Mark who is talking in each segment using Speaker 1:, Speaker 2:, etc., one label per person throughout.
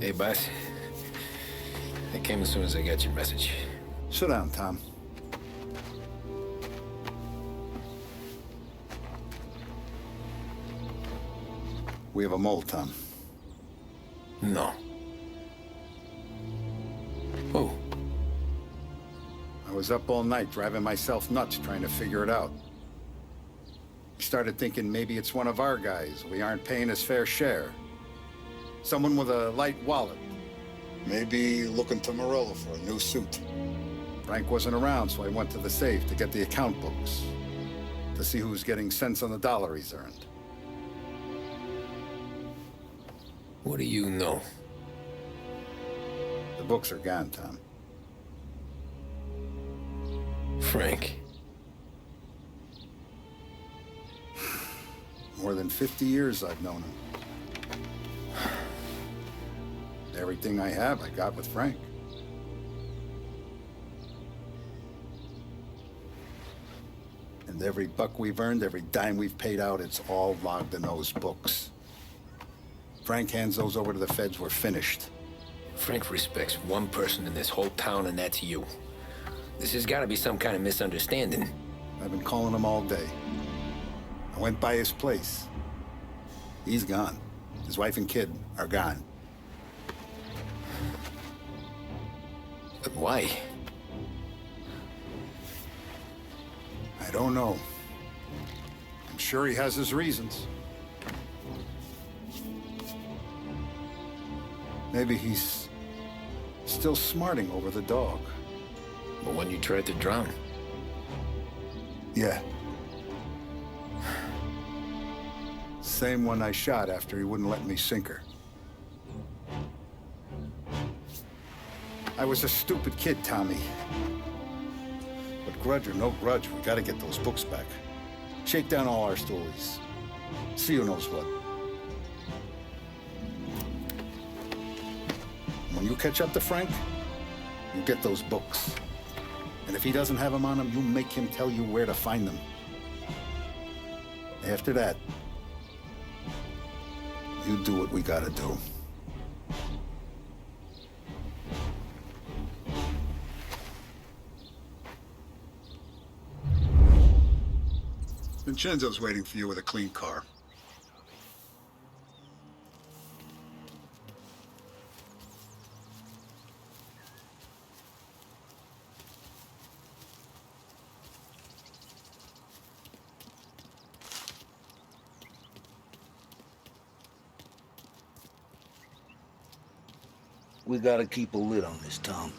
Speaker 1: Hey, boss. I came as soon as I got your message.
Speaker 2: Sit down, Tom. We have a mole, Tom.
Speaker 1: No. Who?
Speaker 2: I was up all night driving myself nuts trying to figure it out. I started thinking maybe it's one of our guys. We aren't paying his fair share. Someone with a light wallet. Maybe looking to Morello for a new suit. Frank wasn't around, so I went to the safe to get the account books. To see who's getting cents on the dollar he's earned.
Speaker 1: What do you know?
Speaker 2: The books are gone, Tom.
Speaker 1: Frank.
Speaker 2: More than 50 years I've known him. Everything I have, I got with Frank. And every buck we've earned, every dime we've paid out, it's all logged in those books. Frank hands those over to the feds, we're finished.
Speaker 1: Frank respects one person in this whole town, and that's you. This has got to be some kind of misunderstanding.
Speaker 2: I've been calling him all day. I went by his place. He's gone. His wife and kid are gone.
Speaker 1: But why?
Speaker 2: I don't know. I'm sure he has his reasons. Maybe he's still smarting over the dog.
Speaker 1: The one you tried to drown?
Speaker 2: Yeah. Same one I shot after he wouldn't let me sink her. I was a stupid kid, Tommy. But grudge or no grudge, we gotta get those books back. Shake down all our stories. See who knows what. When you catch up to Frank, you get those books. And if he doesn't have them on him, you make him tell you where to find them. After that, you do what we gotta do. Vincenzo's waiting for you with a clean car.
Speaker 3: We gotta keep a lid on this, Tom.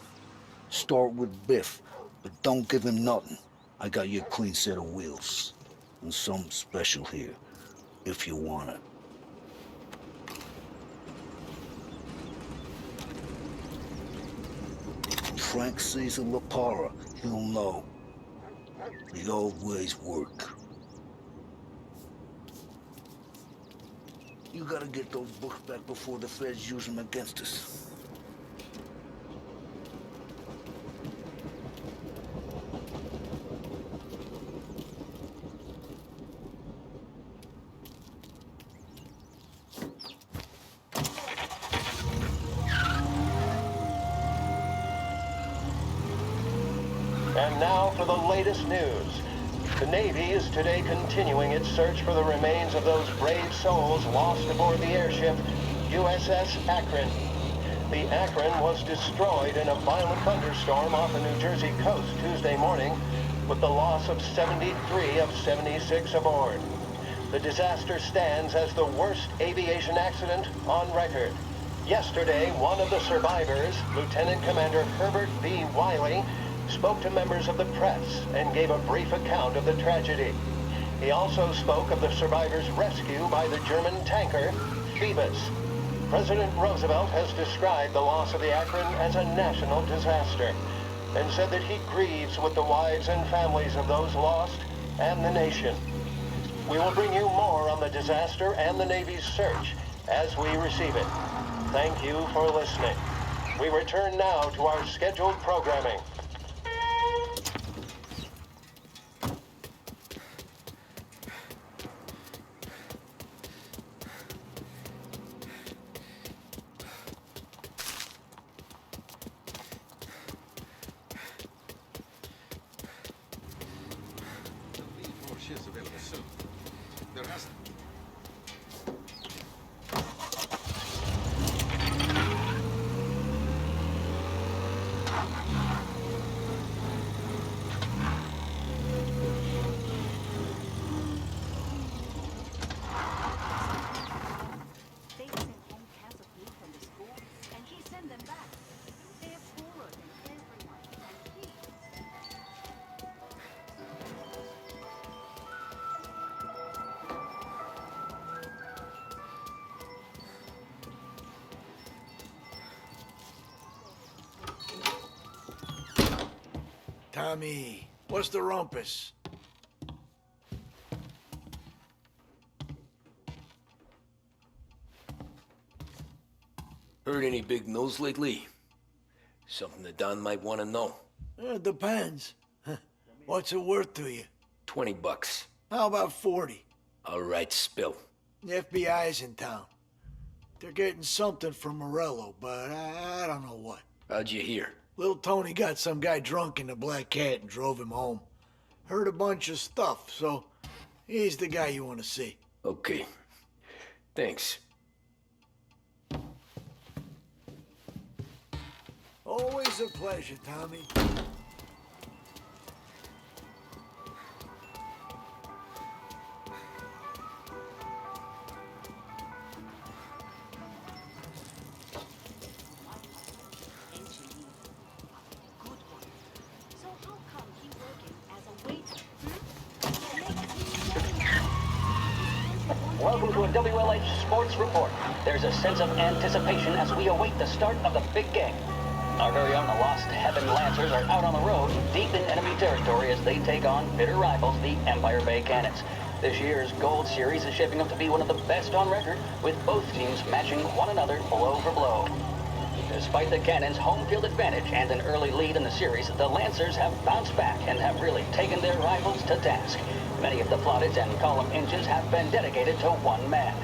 Speaker 3: Start with Biff, but don't give him nothing. I got you a clean set of wheels. And something special here, if you want it. When Frank sees a La Parra, he'll know. The old ways work. You gotta get those books back before the feds use them against us.
Speaker 4: And now for the latest news. The Navy is today continuing its search for the remains of those brave souls lost aboard the airship USS Akron. The Akron was destroyed in a violent thunderstorm off the New Jersey coast Tuesday morning, with the loss of 73 of 76 aboard. The disaster stands as the worst aviation accident on record. Yesterday, one of the survivors, Lieutenant Commander Herbert V. Wiley, spoke to members of the press and gave a brief account of the tragedy. He also spoke of the survivors' rescue by the German tanker, Phoebus. President Roosevelt has described the loss of the Akron as a national disaster and said that he grieves with the wives and families of those lost and the nation. We will bring you more on the disaster and the Navy's search as we receive it. Thank you for listening. We return now to our scheduled programming.
Speaker 5: Tommy, what's the rumpus?
Speaker 1: Heard any big news lately? Something that Don might want to know.
Speaker 5: It depends. What's it worth to you?
Speaker 1: $20.
Speaker 5: How about 40?
Speaker 1: All right, spill.
Speaker 5: The FBI's in town. They're getting something from Morello, but I don't know what.
Speaker 1: How'd you hear?
Speaker 5: Little Tony got some guy drunk in the Black Cat and drove him home. Heard a bunch of stuff, so he's the guy you want to see.
Speaker 1: Okay. Thanks.
Speaker 5: Always a pleasure, Tommy.
Speaker 6: Welcome to a WLH Sports Report. There's a sense of anticipation as we await the start of the big game. Our very own Lost Heaven Lancers are out on the road, deep in enemy territory as they take on bitter rivals, the Empire Bay Cannons. This year's Gold Series is shaping up to be one of the best on record, with both teams matching one another blow for blow. Despite the Cannons' home field advantage and an early lead in the series, the Lancers have bounced back and have really taken their rivals to task. Many of the plaudits and column inches have been dedicated to one man.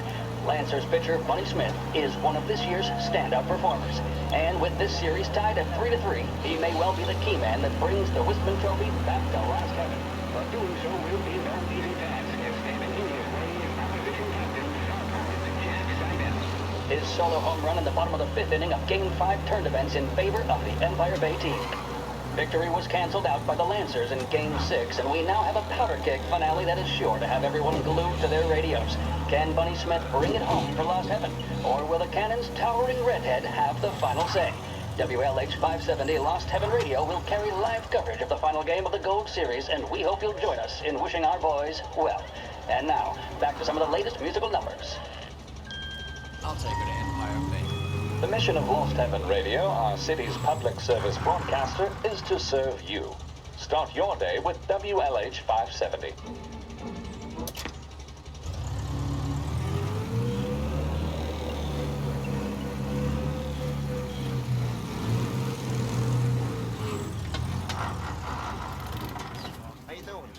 Speaker 6: Lancers pitcher Bunny Smith is one of this year's standout performers. And with this series tied at 3-3, he may well be the key man that brings the Wistman Trophy back to last heaven. But doing so will be no easy task, as standing in his way is opposition captain, Jack Seidel. His solo home run in the bottom of the fifth inning of Game 5 turned events in favor of the Empire Bay team. Victory was canceled out by the Lancers in Game 6, and we now have a powder keg finale that is sure to have everyone glued to their radios. Can Bunny Smith bring it home for Lost Heaven, or will the Cannon's towering redhead have the final say? WLH 570 Lost Heaven Radio will carry live coverage of the final game of the Gold Series, and we hope you'll join us in wishing our boys well. And now, back to some of the latest musical numbers.
Speaker 1: I'll take it, Empire Bay.
Speaker 7: The mission of Lost Heaven Radio, our city's public service broadcaster, is to serve you. Start your day with WLH 570.
Speaker 8: How you doing?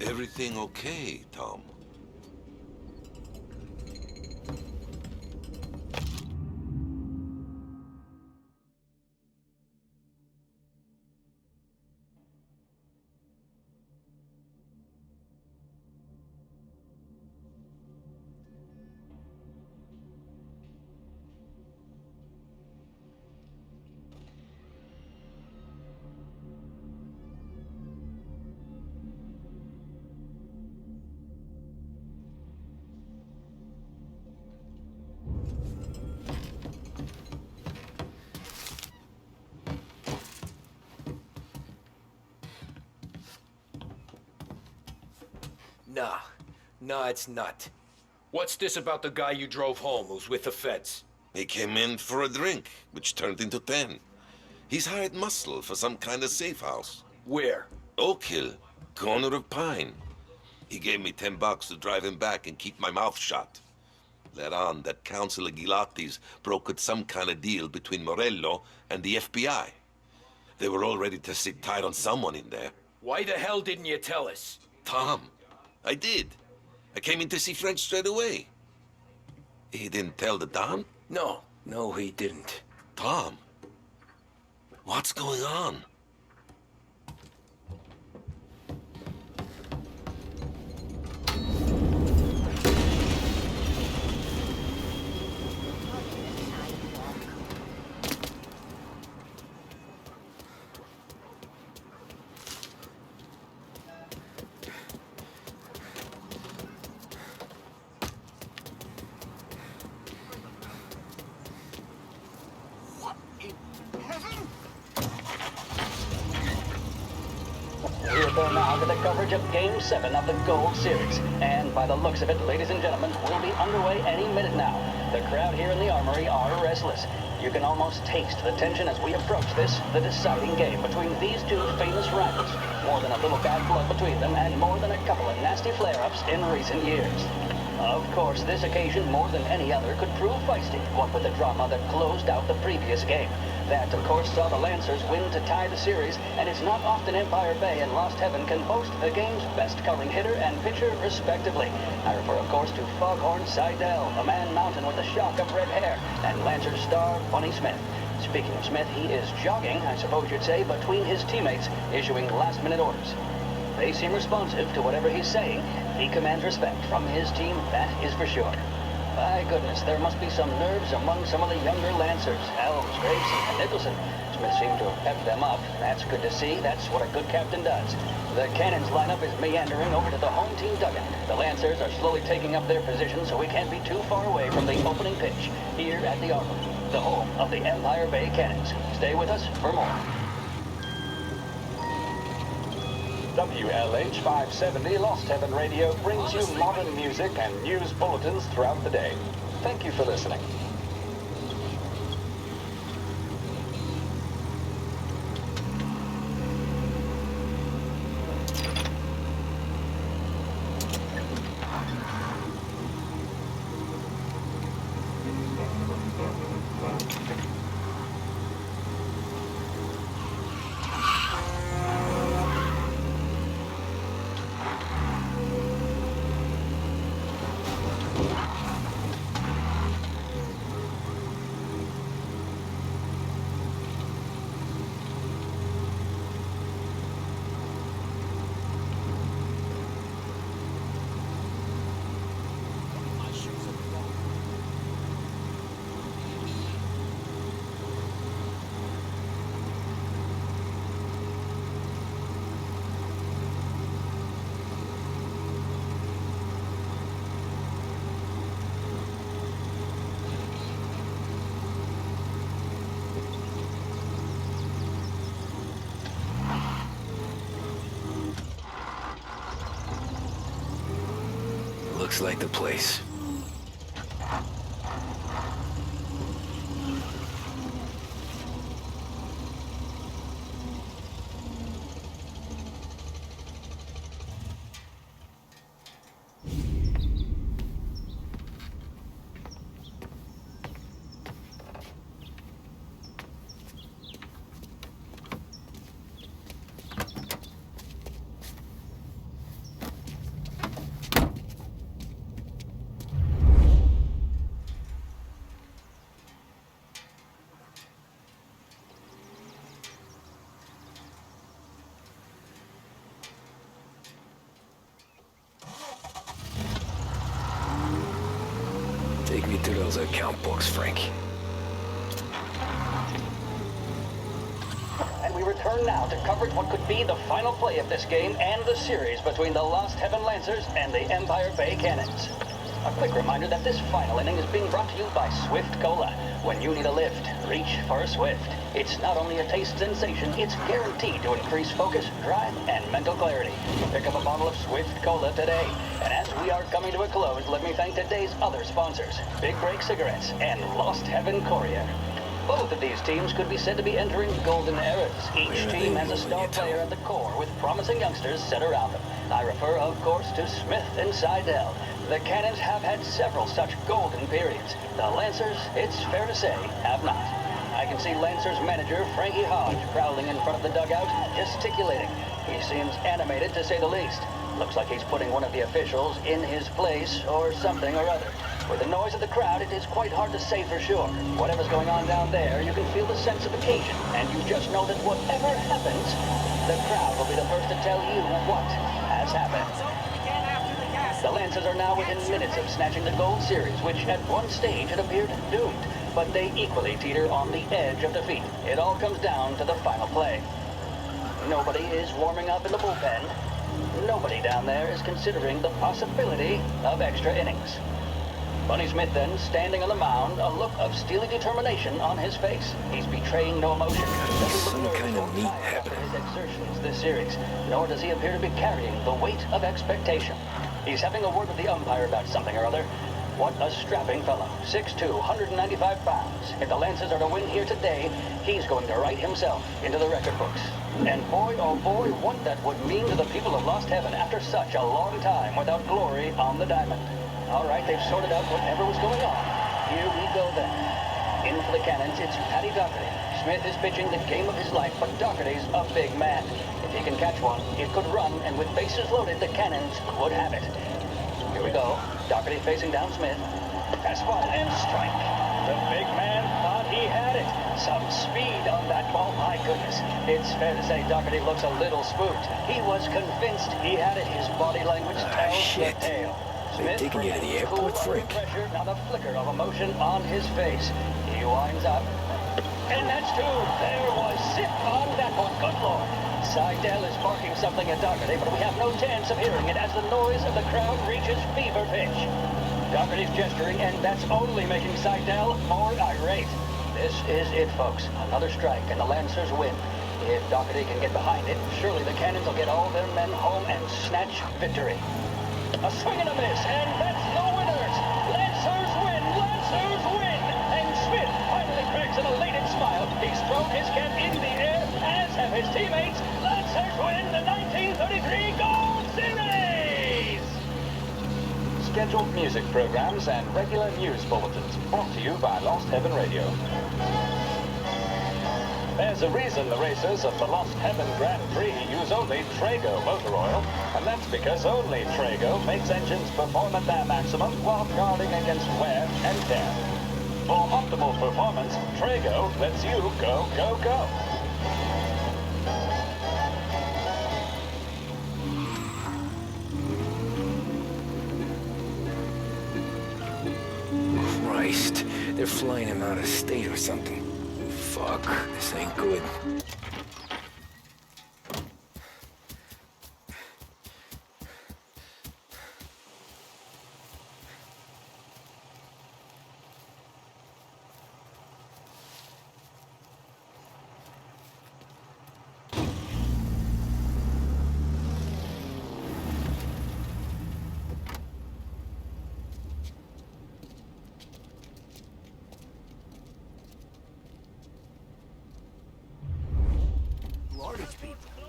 Speaker 9: Everything okay, Tom?
Speaker 1: Nah, it's not. What's this about the guy you drove home who's with the feds?
Speaker 9: He came in for a drink, which turned into 10. He's hired muscle for some kind of safe house.
Speaker 1: Where?
Speaker 9: Oak Hill, corner of Pine. He gave me $10 to drive him back and keep my mouth shut. Let on that Councilor Gilatti's brokered some kind of deal between Morello and the FBI. They were all ready to sit tight on someone in there.
Speaker 1: Why the hell didn't you tell us?
Speaker 9: Tom, I did. I came in to see French straight away. He didn't tell the Don?
Speaker 1: No, he didn't.
Speaker 9: Tom, what's going on?
Speaker 6: now to the coverage of Game 7 of the Gold Series. And by the looks of it, ladies and gentlemen, we'll be underway any minute now. The crowd here in the Armory are restless. You can almost taste the tension as we approach this, the deciding game between these two famous rivals. More than a little bad blood between them, and more than a couple of nasty flare-ups in recent years. Of course, this occasion, more than any other, could prove feisty, what with the drama that closed out the previous game. That, of course, saw the Lancers win to tie the series, and it's not often Empire Bay and Lost Heaven can boast the game's best covering hitter and pitcher, respectively. I refer, of course, to Foghorn Seidel, a man mountain with a shock of red hair, and Lancers star Bunny Smith. Speaking of Smith, he is jogging, I suppose you'd say, between his teammates, issuing last-minute orders. They seem responsive to whatever he's saying. He commands respect from his team, that is for sure. My goodness, there must be some nerves among some of the younger Lancers. Elves, Graves, and Nicholson. Smith seemed to have pepped them up. That's good to see. That's what a good captain does. The Cannons lineup is meandering over to the home team dugout. The Lancers are slowly taking up their position, so we can't be too far away from the opening pitch here at the Armory, the home of the Empire Bay Cannons. Stay with us for more.
Speaker 7: WLH570 Lost Heaven Radio brings you modern music and news bulletins throughout the day. Thank you for listening.
Speaker 1: Looks like the place. Take me to those account books, Frank.
Speaker 6: And we return now to coverage what could be the final play of this game and the series between the Lost Heaven Lancers and the Empire Bay Cannons. A quick reminder that this final inning is being brought to you by Swift Cola. When you need a lift, reach for Swift. It's not only a taste sensation, it's guaranteed to increase focus, drive, and mental clarity. Pick up a bottle of Swift Cola today. And as we are coming to a close, let me thank today's other sponsors, Big Break Cigarettes and Lost Heaven Courier. Both of these teams could be said to be entering golden eras. Each team has a star player at the core with promising youngsters set around them. I refer, of course, to Smith and Seidel. The Cannons have had several such golden periods. The Lancers, it's fair to say, have not. I can see Lancers manager Frankie Hodge prowling in front of the dugout, gesticulating. He seems animated, to say the least. Looks like he's putting one of the officials in his place or something or other. With the noise of the crowd, it is quite hard to say for sure. Whatever's going on down there, you can feel the sense of occasion, and you just know that whatever happens, the crowd will be the first to tell you what has happened. The Lancers are now within minutes of snatching the Gold Series, which at one stage had appeared doomed, but they equally teeter on the edge of defeat. It all comes down to the final play. Nobody is warming up in the bullpen. Nobody down there is considering the possibility of extra innings. Bunny Smith then, standing on the mound, a look of steely determination on his face. He's betraying no emotion.
Speaker 1: Some kind of meat
Speaker 6: after
Speaker 1: happening.
Speaker 6: his exertions this series, nor does he appear to be carrying the weight of expectation. He's having a word with the umpire about something or other. What a strapping fellow. 6'2", 195 pounds. If the Lancers are to win here today, he's going to write himself into the record books. And boy, oh boy, what that would mean to the people of Lost Heaven after such a long time without glory on the diamond. All right, they've sorted out whatever was going on. Here we go then. In for the Cannons, it's Paddy Doherty. Smith is pitching the game of his life, but Doherty's a big man. If he can catch one, it could run, and with bases loaded, the Cannons could have it. Here we go. Doherty facing down Smith. Fastball and strike. The big man thought he had it. Some speed on that ball. My goodness. It's fair to say Doherty looks a little spooked. He was convinced he had it. His body language tells the tale.
Speaker 1: They're taking you to the airport, Frank.
Speaker 6: Pressure, not a flicker of emotion on his face. He winds up. And that's two. There was zip on that one. Good Lord. Seidel is barking something at Doherty, but we have no chance of hearing it as the noise of the crowd reaches fever pitch. Doherty's gesturing, and that's only making Seidel more irate. This is it, folks. Another strike, and the Lancers win. If Doherty can get behind it, surely the Cannons will get all their men home and snatch victory. A swing and a miss, and that's the winners! Lancers win! Lancers win! And Smith finally cracks an elated smile. He's thrown his cap in the air, as have his teammates. Lancers win the 1933 Gold Series!
Speaker 7: Scheduled music programs and regular news bulletins brought to you by Lost Heaven Radio. There's a reason the racers of the Lost Heaven Grand Prix use only Trago motor oil, and that's because only Trago makes engines perform at their maximum while guarding against wear and tear. For optimal performance, Trago lets you go, go, go.
Speaker 1: Christ, they're flying him out of state or something. Fuck, this ain't good.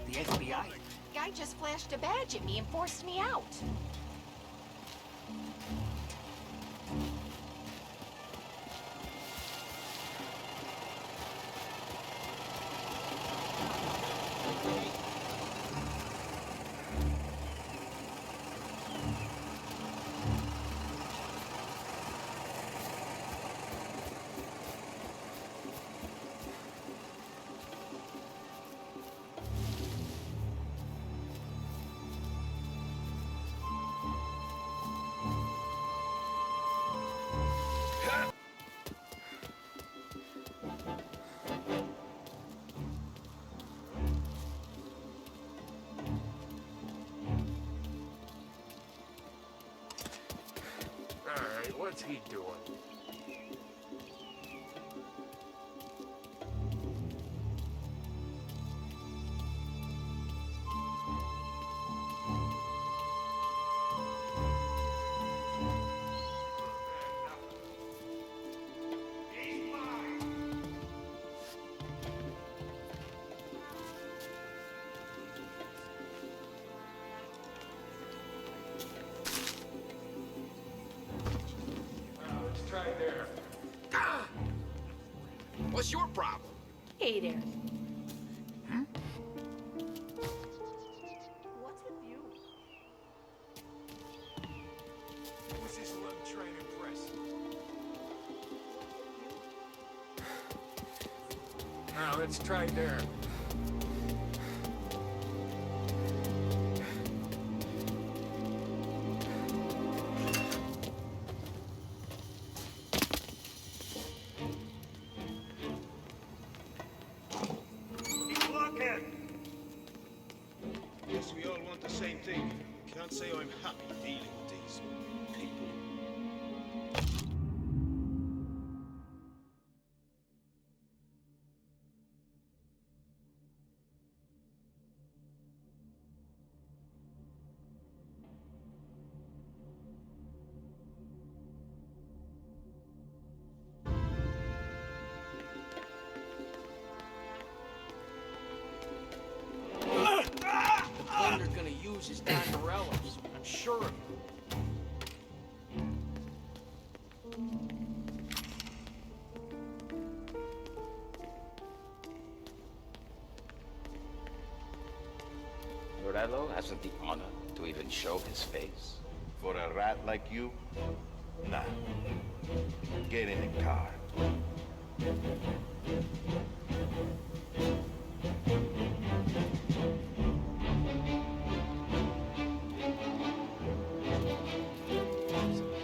Speaker 10: The FBI. Guy just flashed a badge at me and forced me out.
Speaker 11: What's he doing? Right there. Ah! What's your problem?
Speaker 10: Hey there.
Speaker 11: Hmm?
Speaker 10: What's with you?
Speaker 11: What's this love training press? Now let's try there.
Speaker 8: Can't say I'm happy dealing with these people.
Speaker 12: knows is Don Morello's. I'm sure of it.
Speaker 13: Morello hasn't the honor to even show his face.
Speaker 14: For a rat like you? Nah. Get in the car.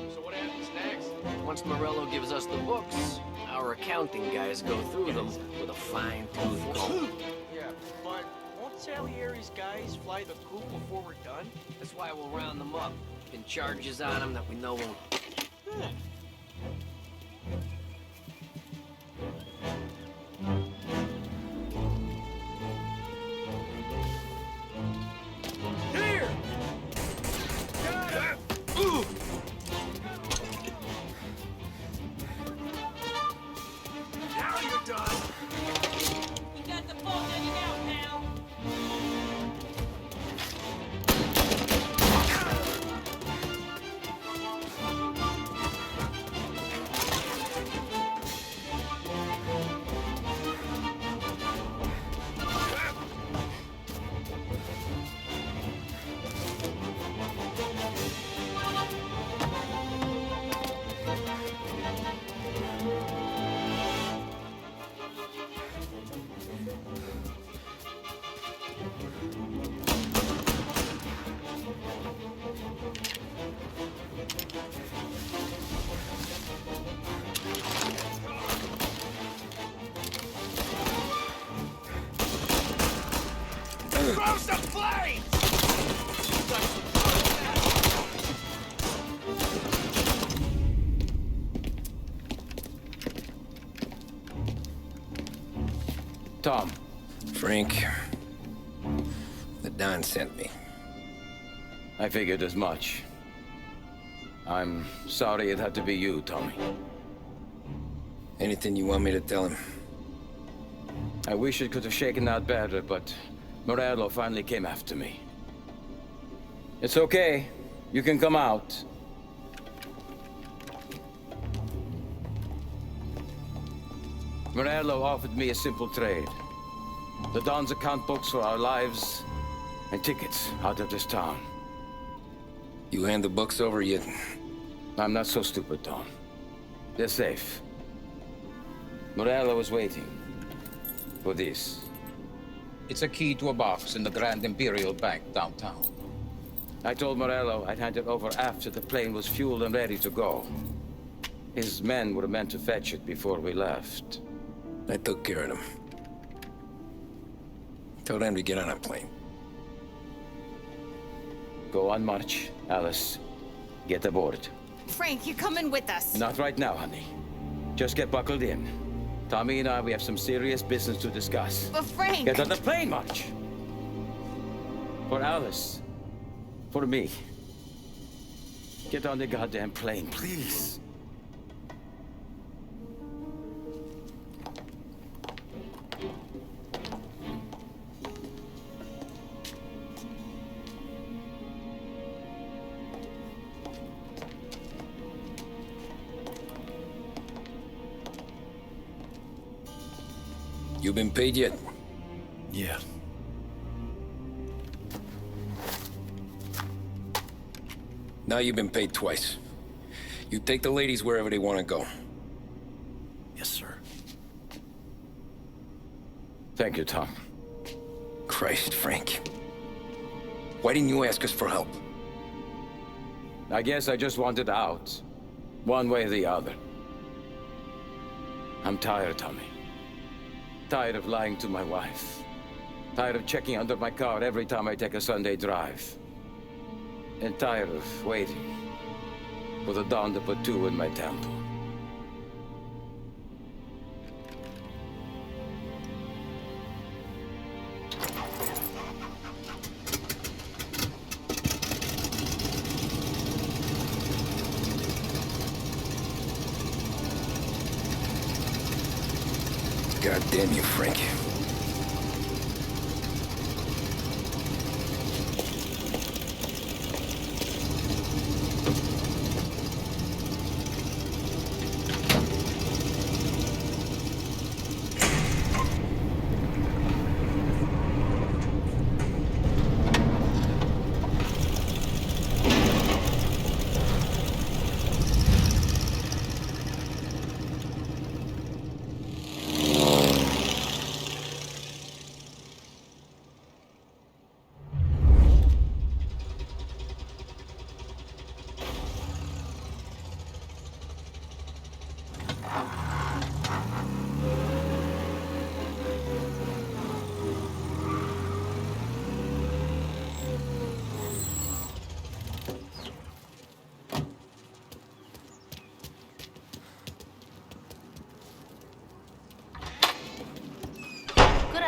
Speaker 12: So what happens next?
Speaker 15: Once Morello gives us the books, our accounting guys go through them with a fine-tooth comb.
Speaker 12: Yeah, but won't Salieri's guys fly the coop before we're done?
Speaker 15: That's why we'll round them up. Pin charges on them that we know won't...
Speaker 12: Here! Now you're done!
Speaker 10: You got the ball hanging out now.
Speaker 12: Throw some flames!
Speaker 13: Tom.
Speaker 1: Frank, the Don sent me.
Speaker 13: I figured as much. I'm sorry it had to be you, Tommy.
Speaker 1: Anything you want me to tell him?
Speaker 13: I wish it could have shaken out better, but Morello finally came after me. It's okay. You can come out. Morello offered me a simple trade. The Don's account books for our lives and tickets out of this town.
Speaker 1: You hand the books over yet?
Speaker 13: I'm not so stupid, Tom. They're safe. Morello was waiting for this. It's a key to a box in the Grand Imperial Bank downtown. I told Morello I'd hand it over after the plane was fueled and ready to go. His men were meant to fetch it before we left.
Speaker 1: I took care of them. Tell them to get on a plane.
Speaker 13: Go on march, Alice. Get aboard.
Speaker 10: Frank, you're coming with us.
Speaker 13: Not right now, honey. Just get buckled in. Tommy and I, we have some serious business to discuss.
Speaker 10: But Frank...
Speaker 13: Get on the plane, March! For Alice. For me. Get on the goddamn plane, please.
Speaker 1: You been paid yet?
Speaker 5: Yeah.
Speaker 1: Now you've been paid twice. You take the ladies wherever they want to go.
Speaker 5: Yes, sir.
Speaker 13: Thank you, Tom.
Speaker 1: Christ, Frank. Why didn't you ask us for help?
Speaker 13: I guess I just wanted out. One way or the other. I'm tired, Tommy. Tired of lying to my wife. Tired of checking under my car every time I take a Sunday drive. And tired of waiting for the dawn to put two in my temple.
Speaker 1: God damn you, Frank.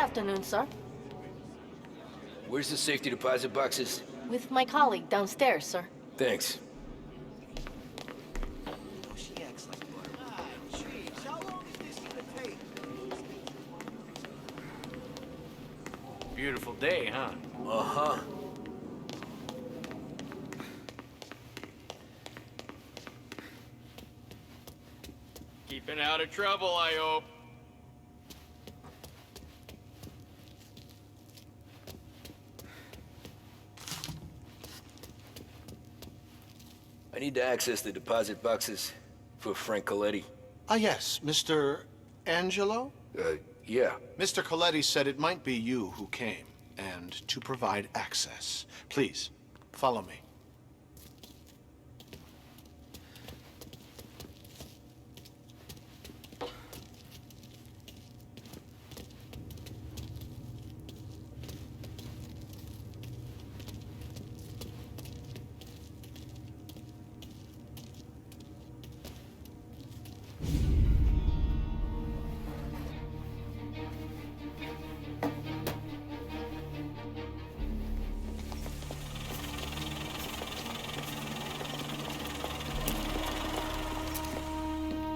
Speaker 16: afternoon, sir.
Speaker 1: Where's the safety deposit boxes?
Speaker 16: With my colleague downstairs, sir.
Speaker 1: Thanks.
Speaker 12: Beautiful day, huh?
Speaker 1: Uh-huh.
Speaker 12: Keeping out of trouble, I hope.
Speaker 1: I need to access the deposit boxes for Frank Coletti.
Speaker 17: Ah, yes, Mr. Angelo?
Speaker 1: Yeah.
Speaker 17: Mr. Coletti said it might be you who came, and to provide access. Please, follow me.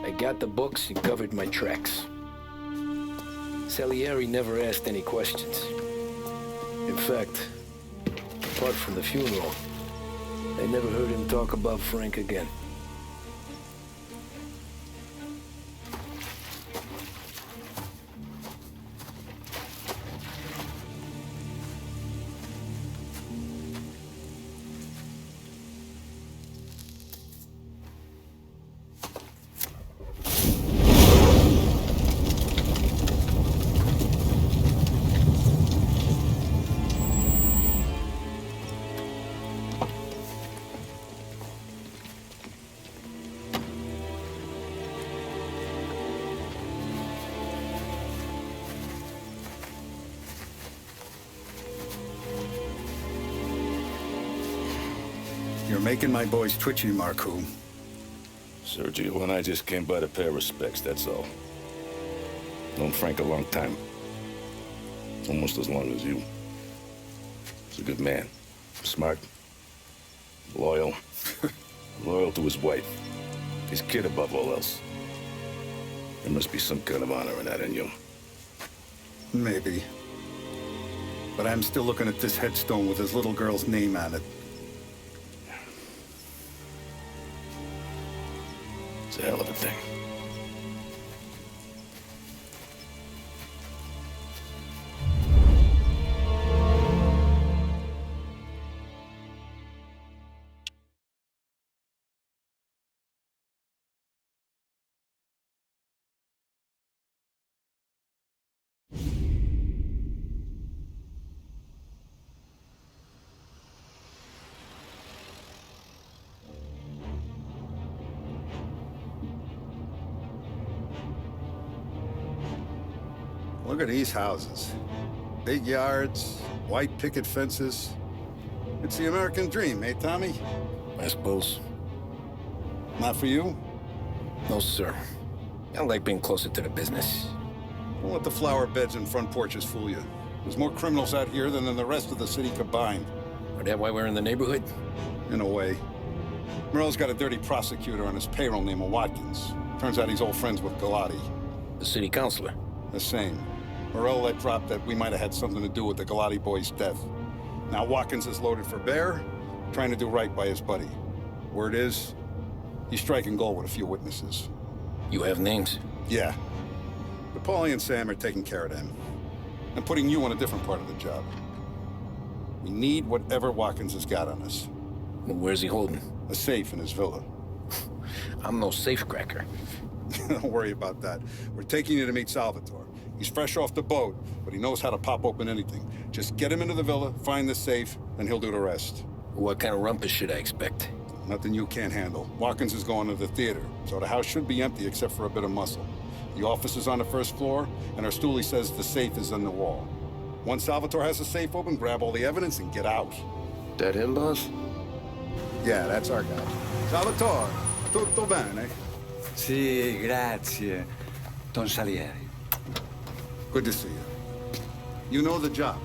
Speaker 1: I got the books and covered my tracks. Salieri never asked any questions. In fact, apart from the funeral, I never heard him talk about Frank again.
Speaker 2: You're making my boys twitchy, Marco.
Speaker 18: Sergio and I just came by to pay our respects, that's all. Known Frank a long time. Almost as long as you. He's a good man. Smart. Loyal. Loyal to his wife. His kid above all else. There must be some kind of honor in that in you.
Speaker 2: Maybe. But I'm still looking at this headstone with his little girl's name on it.
Speaker 18: It's a hell of a thing.
Speaker 2: Look at these houses. Big yards, white picket fences. It's the American dream, eh, Tommy?
Speaker 1: I suppose.
Speaker 2: Not for you?
Speaker 1: No, sir. I like being closer to the business.
Speaker 2: Don't let the flower beds and front porches fool you. There's more criminals out here than in the rest of the city combined.
Speaker 1: Is that why we're in the neighborhood?
Speaker 2: In a way. Merle's got a dirty prosecutor on his payroll named Watkins. Turns out he's old friends with Galati.
Speaker 1: The city councilor?
Speaker 2: The same. Morello let drop that we might have had something to do with the Galati boy's death. Now Watkins is loaded for bear, trying to do right by his buddy. Word is, he's striking gold with a few witnesses.
Speaker 1: You have names?
Speaker 2: Yeah. But Paulie and Sam are taking care of them. I'm putting you on a different part of the job. We need whatever Watkins has got on us.
Speaker 1: Well, where's he holding?
Speaker 2: A safe in his villa.
Speaker 1: I'm no safecracker.
Speaker 2: Don't worry about that. We're taking you to meet Salvatore. He's fresh off the boat, but he knows how to pop open anything. Just get him into the villa, find the safe, and he'll do the rest.
Speaker 1: What kind of rumpus should I expect?
Speaker 2: Nothing you can't handle. Watkins is going to the theater, so the house should be empty except for a bit of muscle. The office is on the first floor, and our stoolie says the safe is in the wall. Once Salvatore has the safe open, grab all the evidence and get out.
Speaker 18: That him, boss?
Speaker 2: Yeah, that's our guy. Salvatore, tutto bene?
Speaker 19: Sì, grazie, Don Salieri.
Speaker 2: Good to see you. You know the job.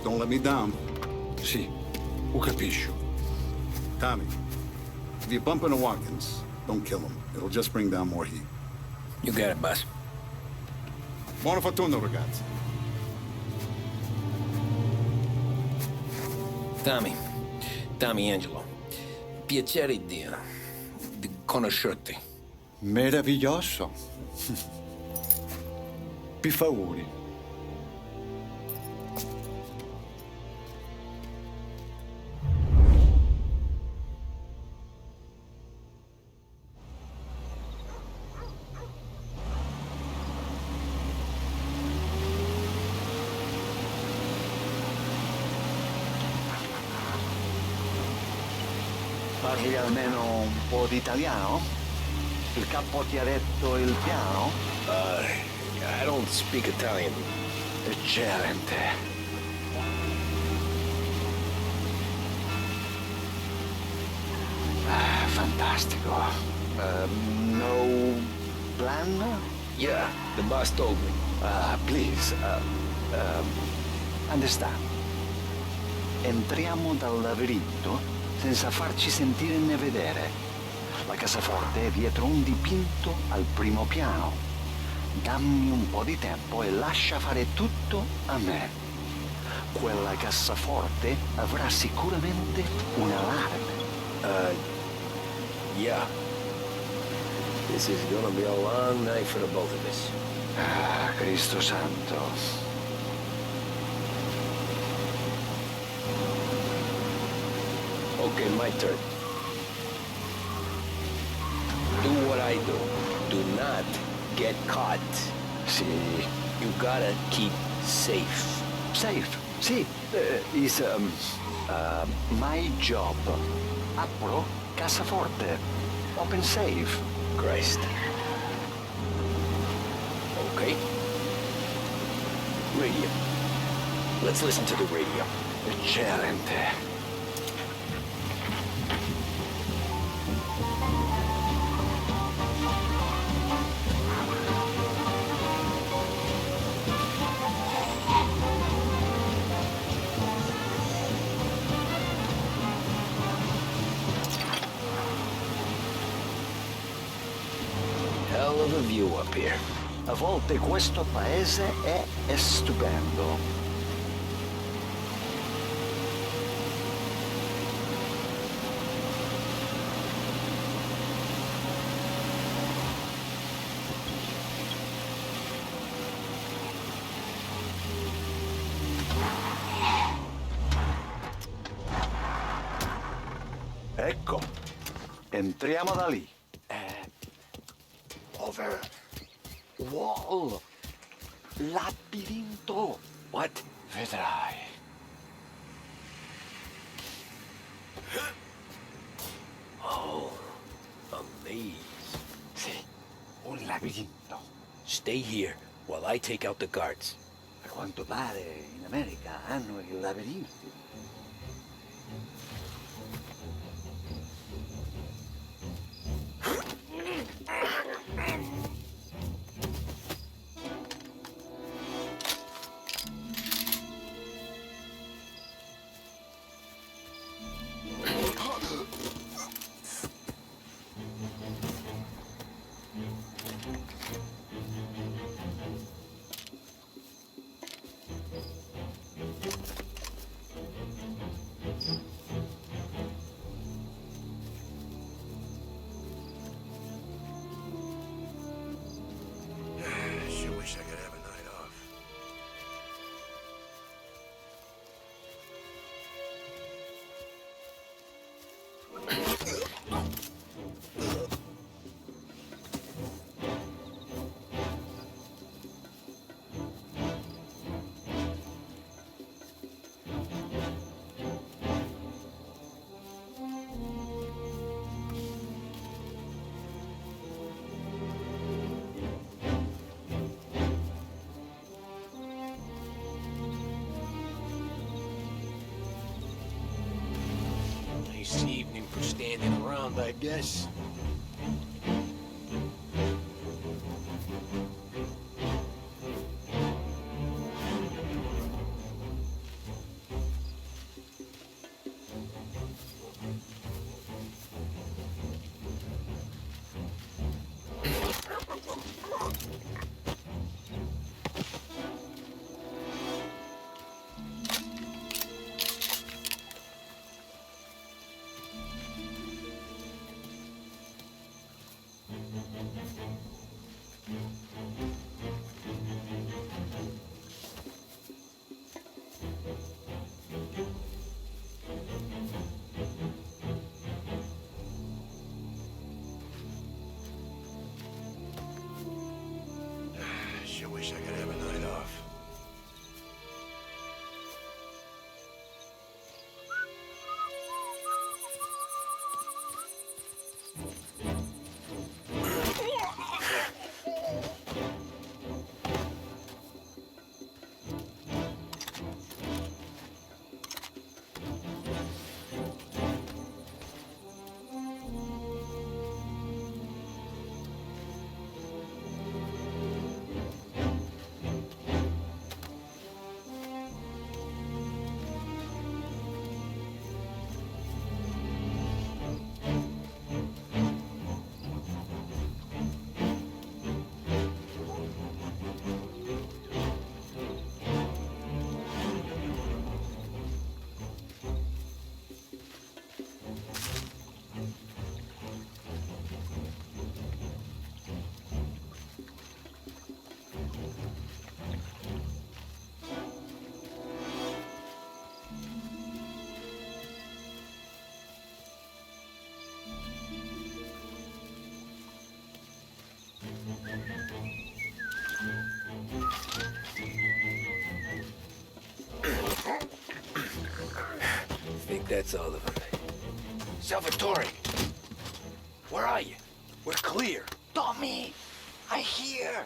Speaker 2: Don't let me down.
Speaker 3: Sì, ho capisco.
Speaker 2: Tommy, if you bump into Watkins, don't kill him. It'll just bring down more heat.
Speaker 3: You got it, boss.
Speaker 2: Buona fortuna, ragazzi.
Speaker 3: Tommy Angelo. Piacere di conoscerti.
Speaker 19: Meraviglioso. Per favore. Parli almeno un po' di italiano? Il capo ti ha detto il piano?
Speaker 3: I don't speak Italian.
Speaker 19: Eccellente. Fantastico. No plan?
Speaker 3: Yeah, the boss told me.
Speaker 19: Please, understand. Entriamo dal labirinto senza farci sentire né vedere. La cassaforte è dietro un dipinto al primo piano. Dammi un po' di tempo e lascia fare tutto a me. Quella cassaforte avrà sicuramente un allarme.
Speaker 3: Yeah. This is gonna be a long night for the both of us.
Speaker 19: Cristo santo.
Speaker 3: Okay, my turn. Do what I do. Do not get caught.
Speaker 19: Sì.
Speaker 3: You gotta keep safe.
Speaker 19: Safe? Sì. Is my job. Apro cassaforte. Open safe.
Speaker 3: Christ. Okay. Radio. Let's listen to the radio.
Speaker 19: Eccellente.
Speaker 3: Hell of a view up here.
Speaker 19: A volte questo paese è stupendo. Ecco, entriamo da lì. Over. Wall. Labirinto.
Speaker 3: What?
Speaker 19: Vedrai.
Speaker 3: Oh, a maze.
Speaker 19: Sì, un labirinto.
Speaker 3: Stay here while I take out the guards.
Speaker 19: A quanto pare in America hanno i labirinti.
Speaker 1: Wish I could have a night off.
Speaker 5: Nice evening for standing around, I guess. wish I could have a night off.
Speaker 1: Think that's all of them.
Speaker 3: Salvatore! Where are you? We're clear. Tommy! I hear!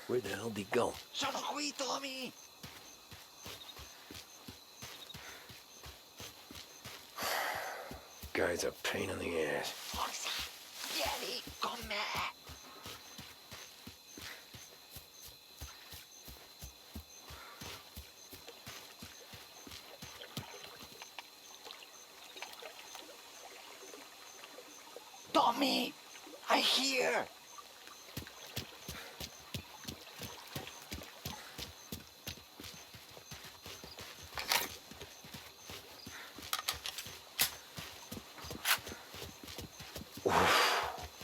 Speaker 1: Where the hell did he go?
Speaker 3: Sono qui, Tommy!
Speaker 1: Guy's a pain in the ass.
Speaker 3: Forza! Vieni con me! Tommy! I hear!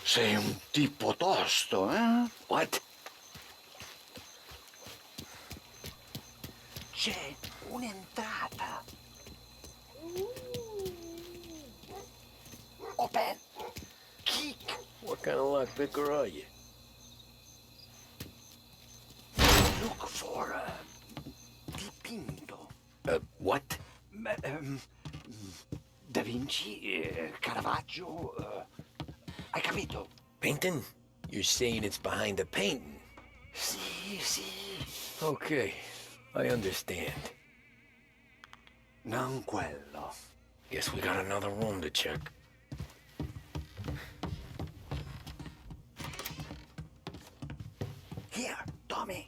Speaker 3: Sei un tipo tosto, eh?
Speaker 1: What?
Speaker 3: C'è un'entrata. Open. Kick.
Speaker 1: What kind of lockpicker are you?
Speaker 3: Look for a dipinto.
Speaker 1: What?
Speaker 3: Da Vinci, Caravaggio. Hai capito?
Speaker 1: Painting? You're saying it's behind the painting?
Speaker 3: Sì, sì.
Speaker 1: Okay, I understand.
Speaker 3: Non quello.
Speaker 1: Guess we got another room to check.
Speaker 3: Here, Tommy.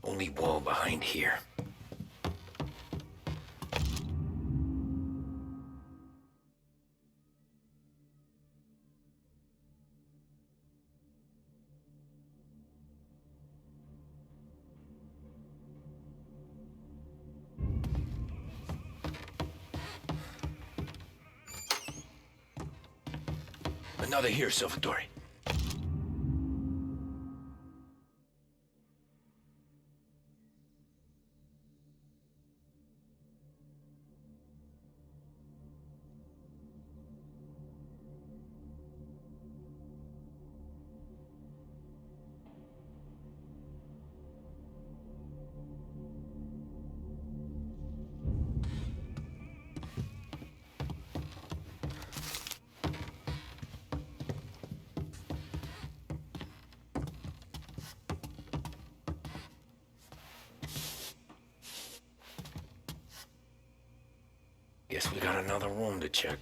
Speaker 1: Only wall behind here. Another here, Salvatore. Guess we got another room to check.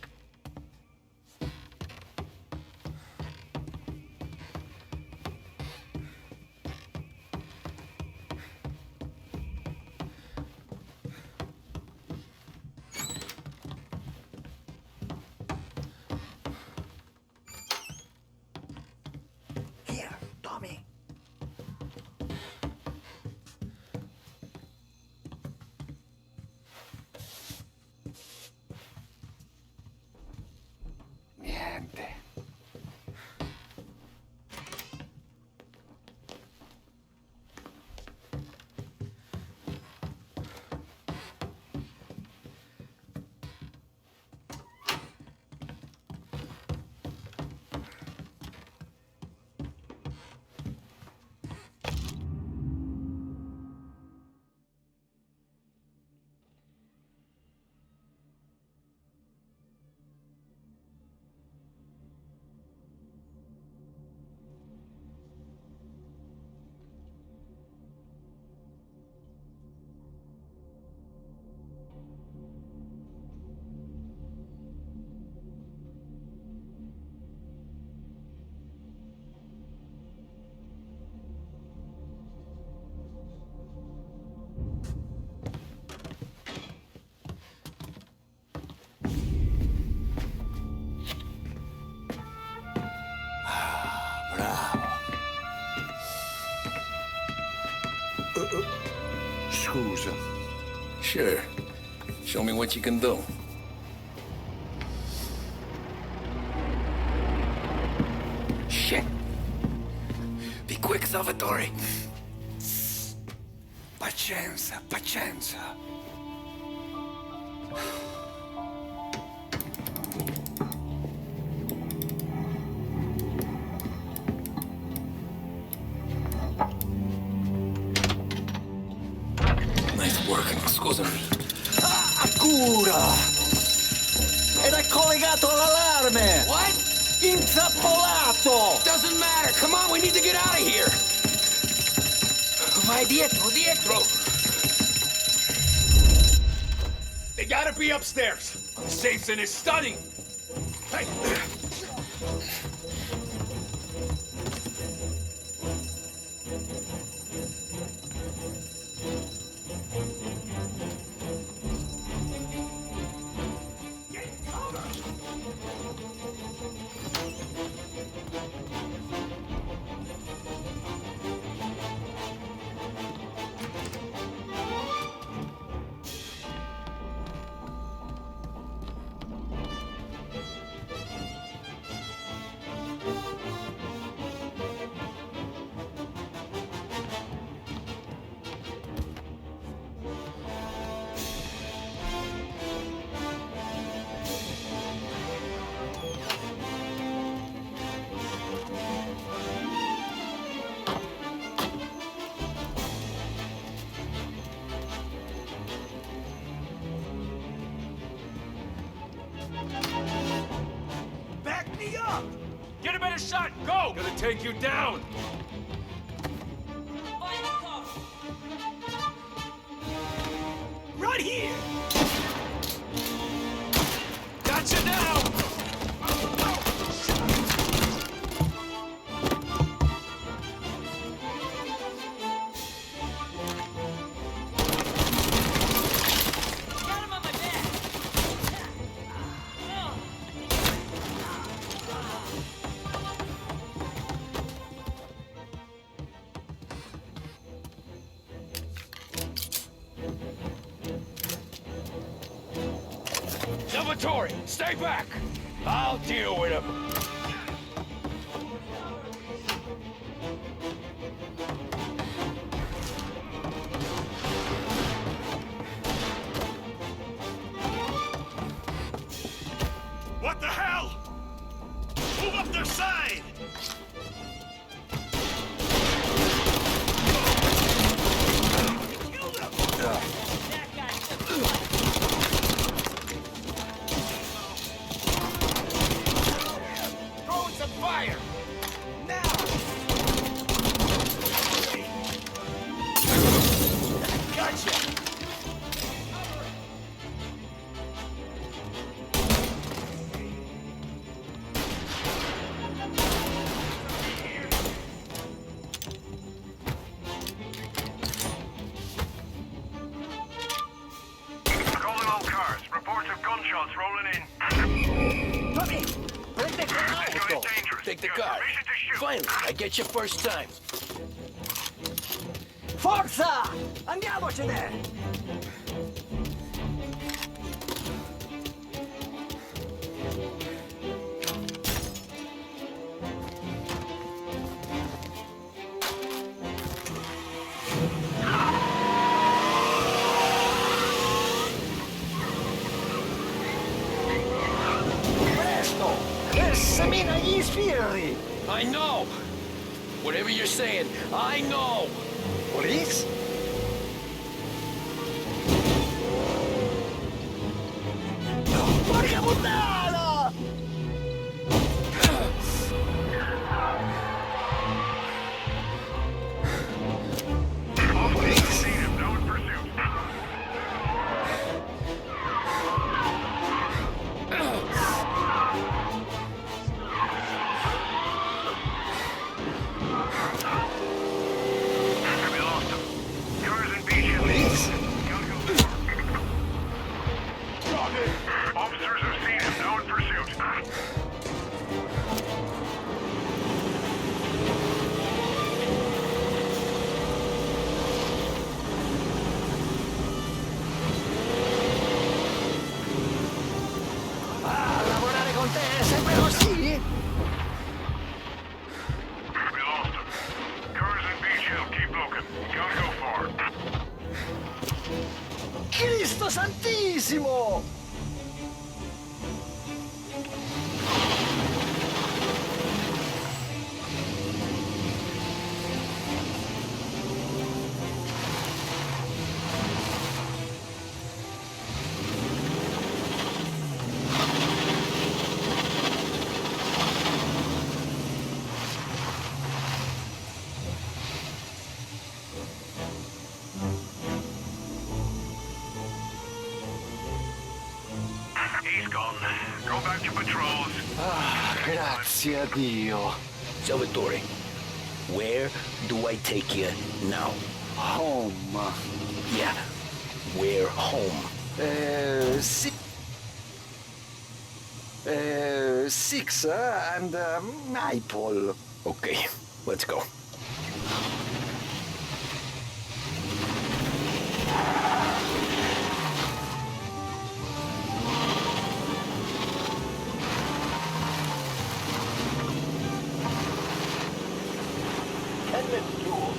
Speaker 2: scusa.
Speaker 18: Sure. Show me what you can do.
Speaker 3: Shit. Be quick, Salvatore. Pazienza, pazienza. Nice work, scusami. Cura! Era collegato all'allarme!
Speaker 11: What?
Speaker 3: Intrappolato!
Speaker 11: Doesn't matter. Come on, we need to get out of here. Vai dietro, dietro.
Speaker 20: They gotta be upstairs. The safe's in his study. Hey. Get a better shot! Go! Gonna take you down! Right here! Gotcha now! Salvatore, stay back! I'll deal with him. What the hell? Move up their side!
Speaker 11: Take the car. Finally, I get you first time.
Speaker 3: Forza! Andiamocene! Semina gli sfirri!
Speaker 11: I know! Whatever you're saying, I know!
Speaker 3: Police? Porca puttana! Police? No in pursuit.
Speaker 20: Officers have seen him. No
Speaker 21: He's gone. Go back to patrols.
Speaker 19: Ah, grazie a Dio.
Speaker 3: Salvatore, where do I take you now?
Speaker 19: Home.
Speaker 3: Yeah, where home?
Speaker 19: Six and Maple.
Speaker 3: Okay, let's go.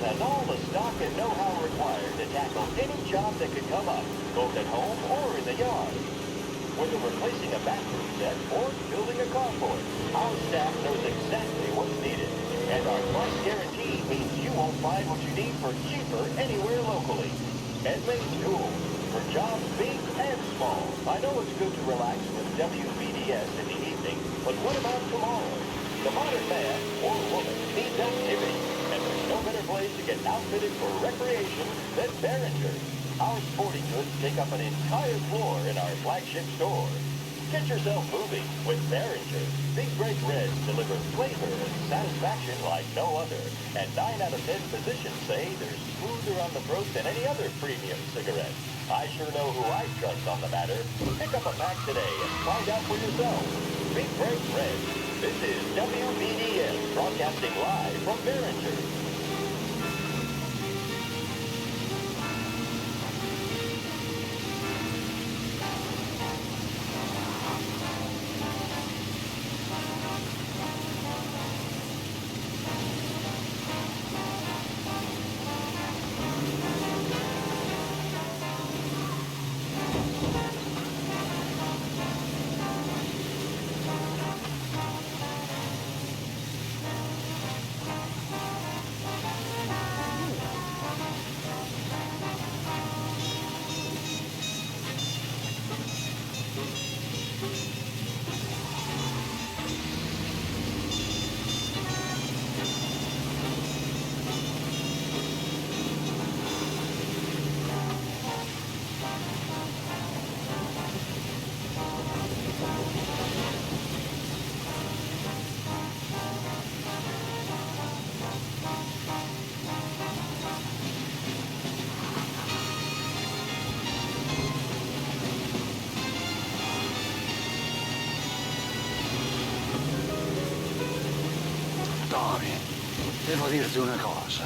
Speaker 4: Has all the stock and know-how required to tackle any job that could come up, both at home or in the yard. Whether replacing a bathroom set or building a carport, our staff knows exactly what's needed. And our price guarantee means you won't find what you need for cheaper anywhere locally. Edmonds Tools, for jobs big and small. I know it's good to relax with WBDS in the evening, but what about tomorrow? The modern man or woman needs activity. And there's no better place to get outfitted for recreation than Behringer's. Our sporting goods take up an entire floor in our flagship store. Get yourself moving with Behringer's. Big Break Reds deliver flavor and satisfaction like no other. And 9 out of 10 physicians say they're smoother on the throat than any other premium cigarette. I sure know who I trust on the matter. Pick up a pack today and find out for yourself. Big Break Reds. This is WBDS broadcasting live from Behringer's.
Speaker 19: Devo dirti una cosa.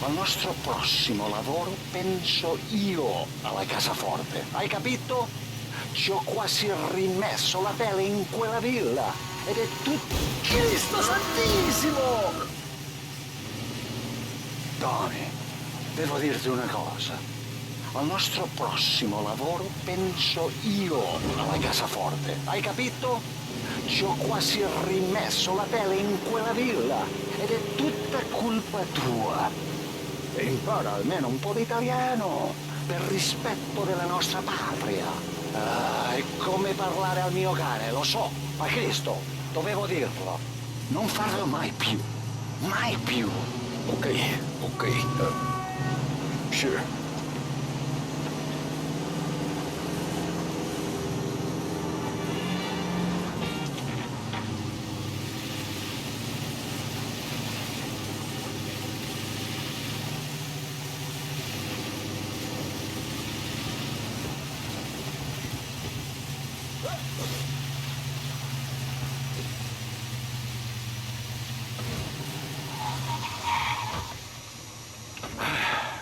Speaker 19: Al nostro prossimo lavoro penso io alla cassaforte. Hai capito? Ci ho quasi rimesso la pelle in quella villa. Ed è tutto... Cristo Santissimo! Tony, devo dirti una cosa. Al nostro prossimo lavoro penso io alla cassaforte. Hai capito? Ci ho quasi rimesso la pelle in quella villa. Ed è tutta colpa tua. E impara almeno un po' di italiano, per rispetto della nostra patria. È come parlare al mio cane, lo so, ma Cristo, dovevo dirlo. Non farlo mai più. Mai più.
Speaker 3: Ok. Sure.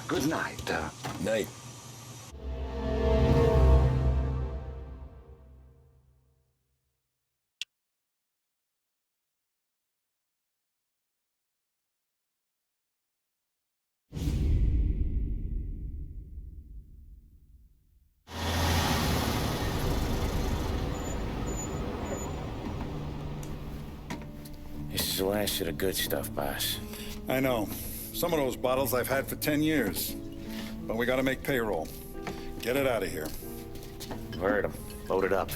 Speaker 19: Good night.
Speaker 3: Night.
Speaker 13: This is the last of the good stuff, boss.
Speaker 2: I know. Some of those bottles I've had for 10 years. But we gotta make payroll. Get it out of here.
Speaker 13: Heard him. Load it up.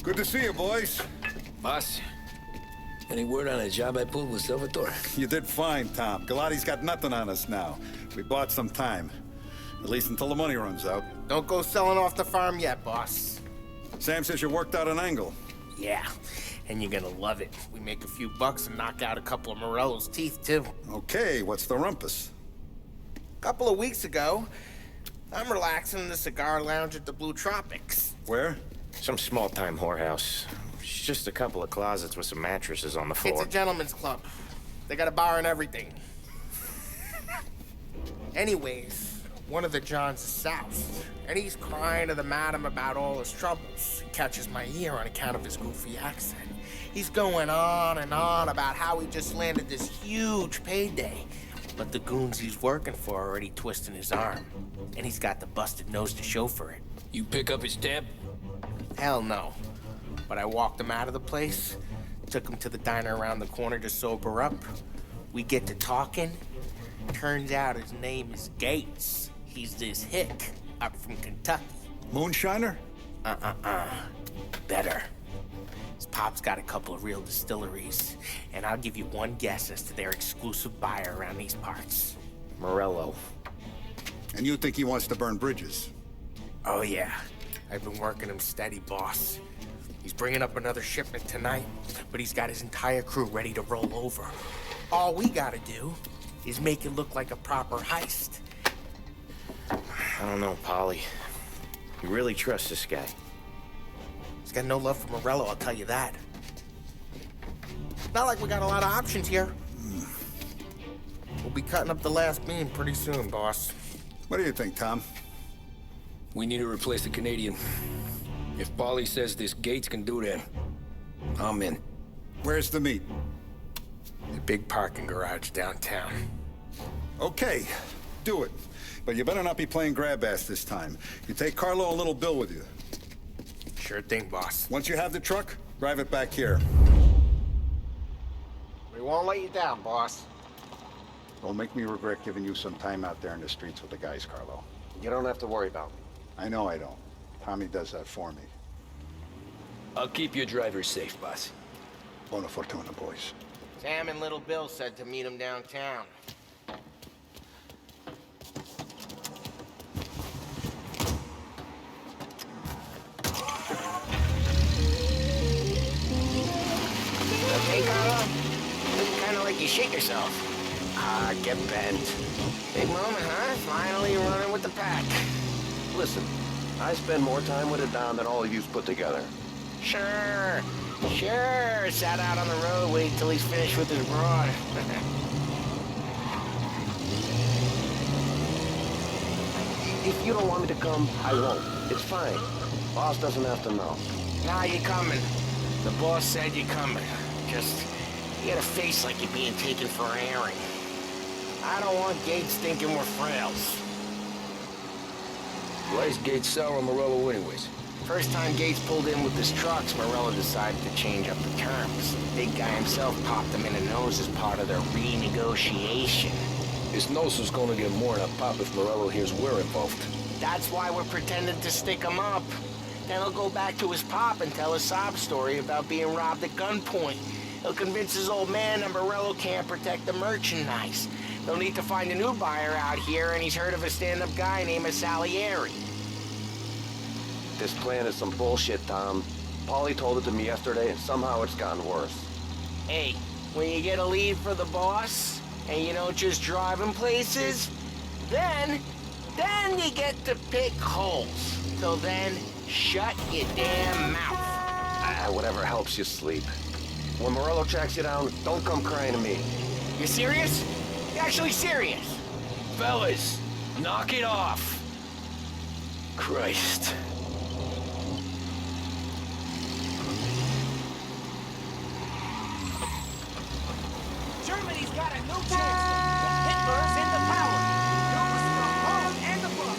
Speaker 2: Good to see you, boys.
Speaker 3: Boss, any word on a job I pulled with Salvatore?
Speaker 2: You did fine, Tom. Galati's got nothing on us now. We bought some time. At least until the money runs out.
Speaker 8: Don't go selling off the farm yet, boss.
Speaker 2: Sam says you worked out an angle.
Speaker 12: Yeah, and you're gonna love it. We make a few bucks and knock out a couple of Morello's teeth, too.
Speaker 2: Okay, what's the rumpus?
Speaker 12: A couple of weeks ago, I'm relaxing in the cigar lounge at the Blue Tropics.
Speaker 2: Where?
Speaker 9: Some small-time whorehouse. It's just a couple of closets with some mattresses on the floor.
Speaker 12: It's a gentleman's club. They got a bar and everything. Anyways, one of the Johns is south, and he's crying to the madam about all his troubles. He catches my ear on account of his goofy accent. He's going on and on about how he just landed this huge payday, but the goons he's working for are already twisting his arm, and he's got the busted nose to show for it.
Speaker 9: You pick up his tab?
Speaker 12: Hell no. But I walked him out of the place, took him to the diner around the corner to sober up. We get to talking. Turns out his name is Gates. He's this hick up from Kentucky.
Speaker 2: Moonshiner?
Speaker 12: Better. His pop's got a couple of real distilleries, and I'll give you one guess as to their exclusive buyer around these parts.
Speaker 9: Morello.
Speaker 2: And you think he wants to burn bridges?
Speaker 12: Oh, yeah. I've been working him steady, boss. He's bringing up another shipment tonight, but he's got his entire crew ready to roll over. All we gotta do is make it look like a proper heist.
Speaker 9: I don't know, Polly. You really trust this guy?
Speaker 12: He's got no love for Morello, I'll tell you that. Not like we got a lot of options here. We'll be cutting up the last beam pretty soon, boss.
Speaker 2: What do you think, Tom?
Speaker 1: We need to replace the Canadian. If Polly says this Gates can do that, I'm in.
Speaker 2: Where's the meet?
Speaker 12: The big parking garage downtown.
Speaker 2: Okay, do it. But you better not be playing grab ass this time. You take Carlo and Little Bill with you.
Speaker 12: Sure thing, boss.
Speaker 2: Once you have the truck, drive it back here.
Speaker 12: We won't let you down, boss.
Speaker 2: Don't make me regret giving you some time out there in the streets with the guys, Carlo.
Speaker 15: You don't have to worry about me.
Speaker 2: I know I don't. Tommy does that for me.
Speaker 1: I'll keep your driver safe, boss.
Speaker 2: Buona fortuna, boys.
Speaker 12: Sam and Little Bill said to meet him downtown. Okay, Carlo? Looking kind of like you shit yourself.
Speaker 15: Ah, get bent.
Speaker 12: Big moment, huh? Finally you're running with the pack.
Speaker 15: Listen, I spend more time with a Don than all of yous put together.
Speaker 12: Sure. Sat out on the road, wait till he's finished with his broad.
Speaker 15: If you don't want me to come, I won't. It's fine. Boss doesn't have to know.
Speaker 12: Nah, you're coming. The boss said you're coming. Just, you got a face like you're being taken for an airing. I don't want Gates thinking we're frails.
Speaker 1: Why is Gates sour on Morello anyways?
Speaker 12: First time Gates pulled in with his trucks, Morello decided to change up the terms. The big guy himself popped him in the nose as part of their renegotiation.
Speaker 1: His nose is gonna get more than a pop if Morello hears we're involved.
Speaker 12: That's why we're pretending to stick him up. Then he'll go back to his pop and tell a sob story about being robbed at gunpoint. He'll convince his old man that Morello can't protect the merchandise. They'll need to find a new buyer out here, and he's heard of a stand-up guy named Salieri.
Speaker 15: This plan is some bullshit, Tom. Paulie told it to me yesterday, and somehow it's gotten worse.
Speaker 12: Hey, when you get a lead for the boss, and you don't just drive him places, then you get to pick holes. So then, shut your damn mouth.
Speaker 15: Whatever helps you sleep. When Morello tracks you down, don't come crying to me.
Speaker 12: You serious? You actually serious?
Speaker 1: Fellas, knock it off. Christ.
Speaker 22: Germany's got a new chancellor. Hitler's into power. Goes the home and the book.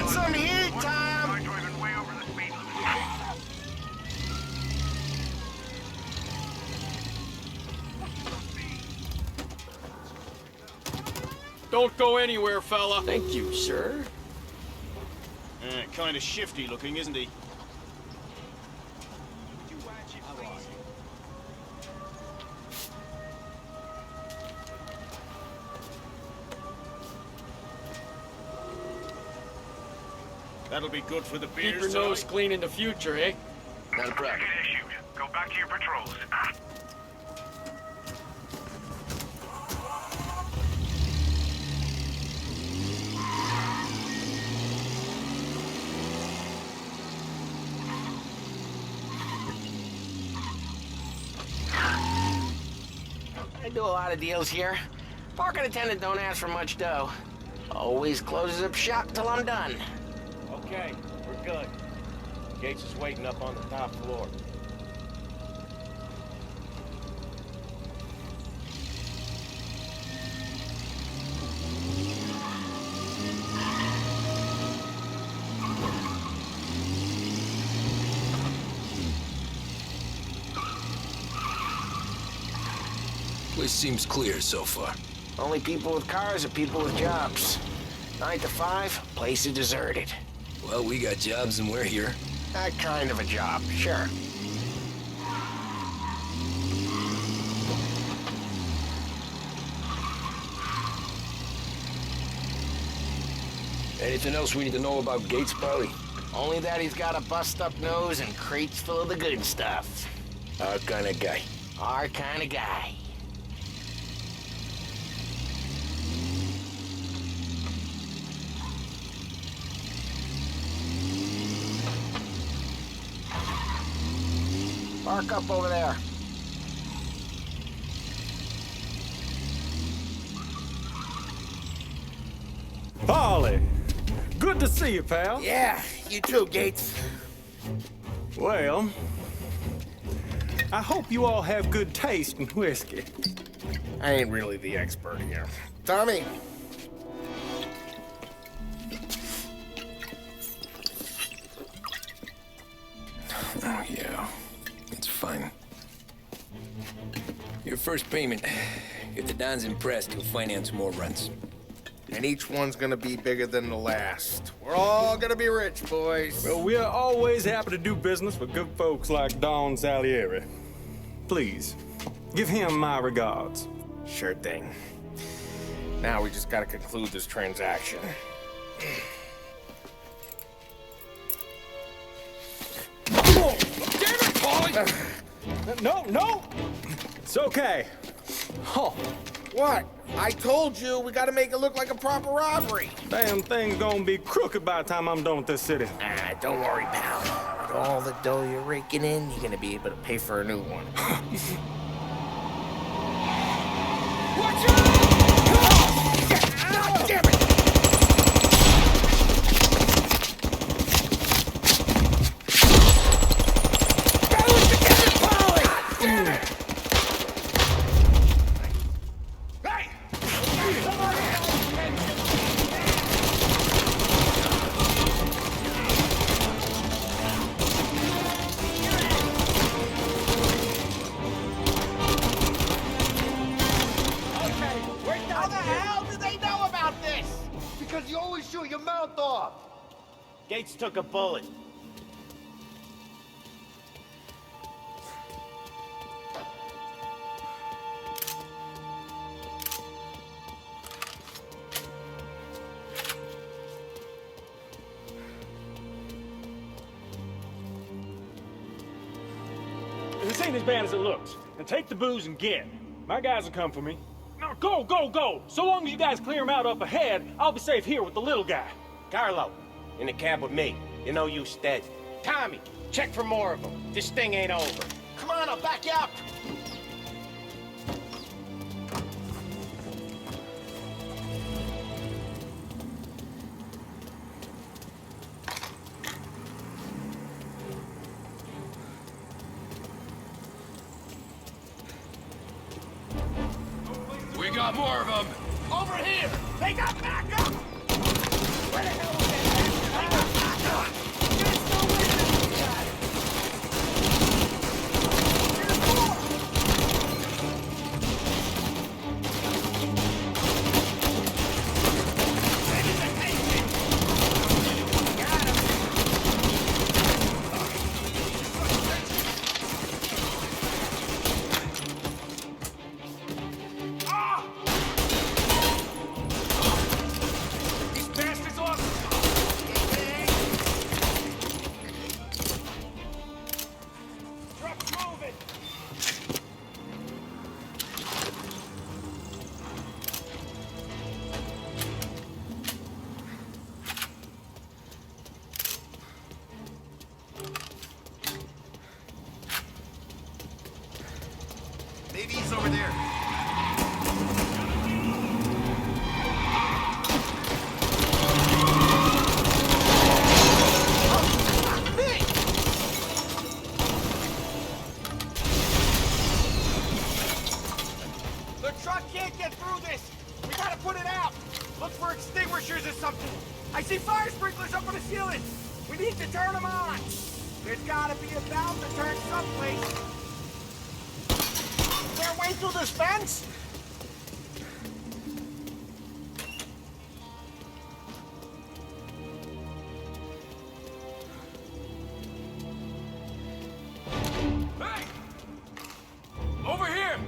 Speaker 12: Get some heat, Tom!
Speaker 6: Don't go anywhere, fella.
Speaker 15: Thank you, sir.
Speaker 20: Kind of shifty looking, isn't he? That'll be good for the beer.
Speaker 6: Keep your nose clean in the future, eh?
Speaker 15: Not a problem.
Speaker 21: Go back to your patrols.
Speaker 12: I do a lot of deals here. Parking attendant don't ask for much dough. Always closes up shop till I'm done.
Speaker 9: Okay, we're good. Gates is waiting up on the top floor.
Speaker 1: Place seems clear so far.
Speaker 12: Only people with cars are people with jobs. 9 to 5, place is deserted.
Speaker 1: Well, we got jobs and we're here.
Speaker 12: That kind of a job, sure.
Speaker 1: Anything else we need to know about Gates, Polly?
Speaker 12: Only that he's got a bust-up nose and crates full of the good stuff.
Speaker 1: Our kind of guy.
Speaker 12: Our kind of guy. Park up over there.
Speaker 7: Polly, good to see you, pal.
Speaker 12: Yeah, you too, Gates.
Speaker 7: Well, I hope you all have good taste in whiskey.
Speaker 12: I ain't really the expert here. Tommy.
Speaker 1: Oh, yeah. It's fine. Your first payment. If the Don's impressed, he'll finance more runs.
Speaker 12: And each one's gonna be bigger than the last. We're all gonna be rich, boys.
Speaker 7: Well, we're always happy to do business with good folks like Don Salieri. Please, give him my regards.
Speaker 12: Sure thing. Now we just gotta conclude this transaction.
Speaker 7: Oh, damn it, Polly! No! It's okay. Oh.
Speaker 12: What? I told you, we gotta make it look like a proper robbery.
Speaker 7: Damn thing's gonna be crooked by the time I'm done with this city.
Speaker 12: Ah, don't worry, pal. With all the dough you're raking in, you're gonna be able to pay for a new one. Watch out! God damn it! Balance together, Polly! Damn it!
Speaker 21: Because you always shoot your mouth off.
Speaker 9: Gates took a bullet.
Speaker 7: This ain't as bad as it looks. Now take the booze and get. My guys will come for me. Now go, go, go! So long as you guys clear him out up ahead, I'll be safe here with the little guy.
Speaker 9: Carlo, in the cab with me. You know you stead. Tommy, check for more of them. This thing ain't over.
Speaker 12: Come on, I'll back you up.
Speaker 20: We got more of them.
Speaker 22: Over here! They got back up! Where the hell is that? extinguishers or something. I see fire sprinklers up on the ceiling. We need to turn them on. There's gotta be a valve to turn someplace. Is there a way through this fence?
Speaker 20: Hey! Over here!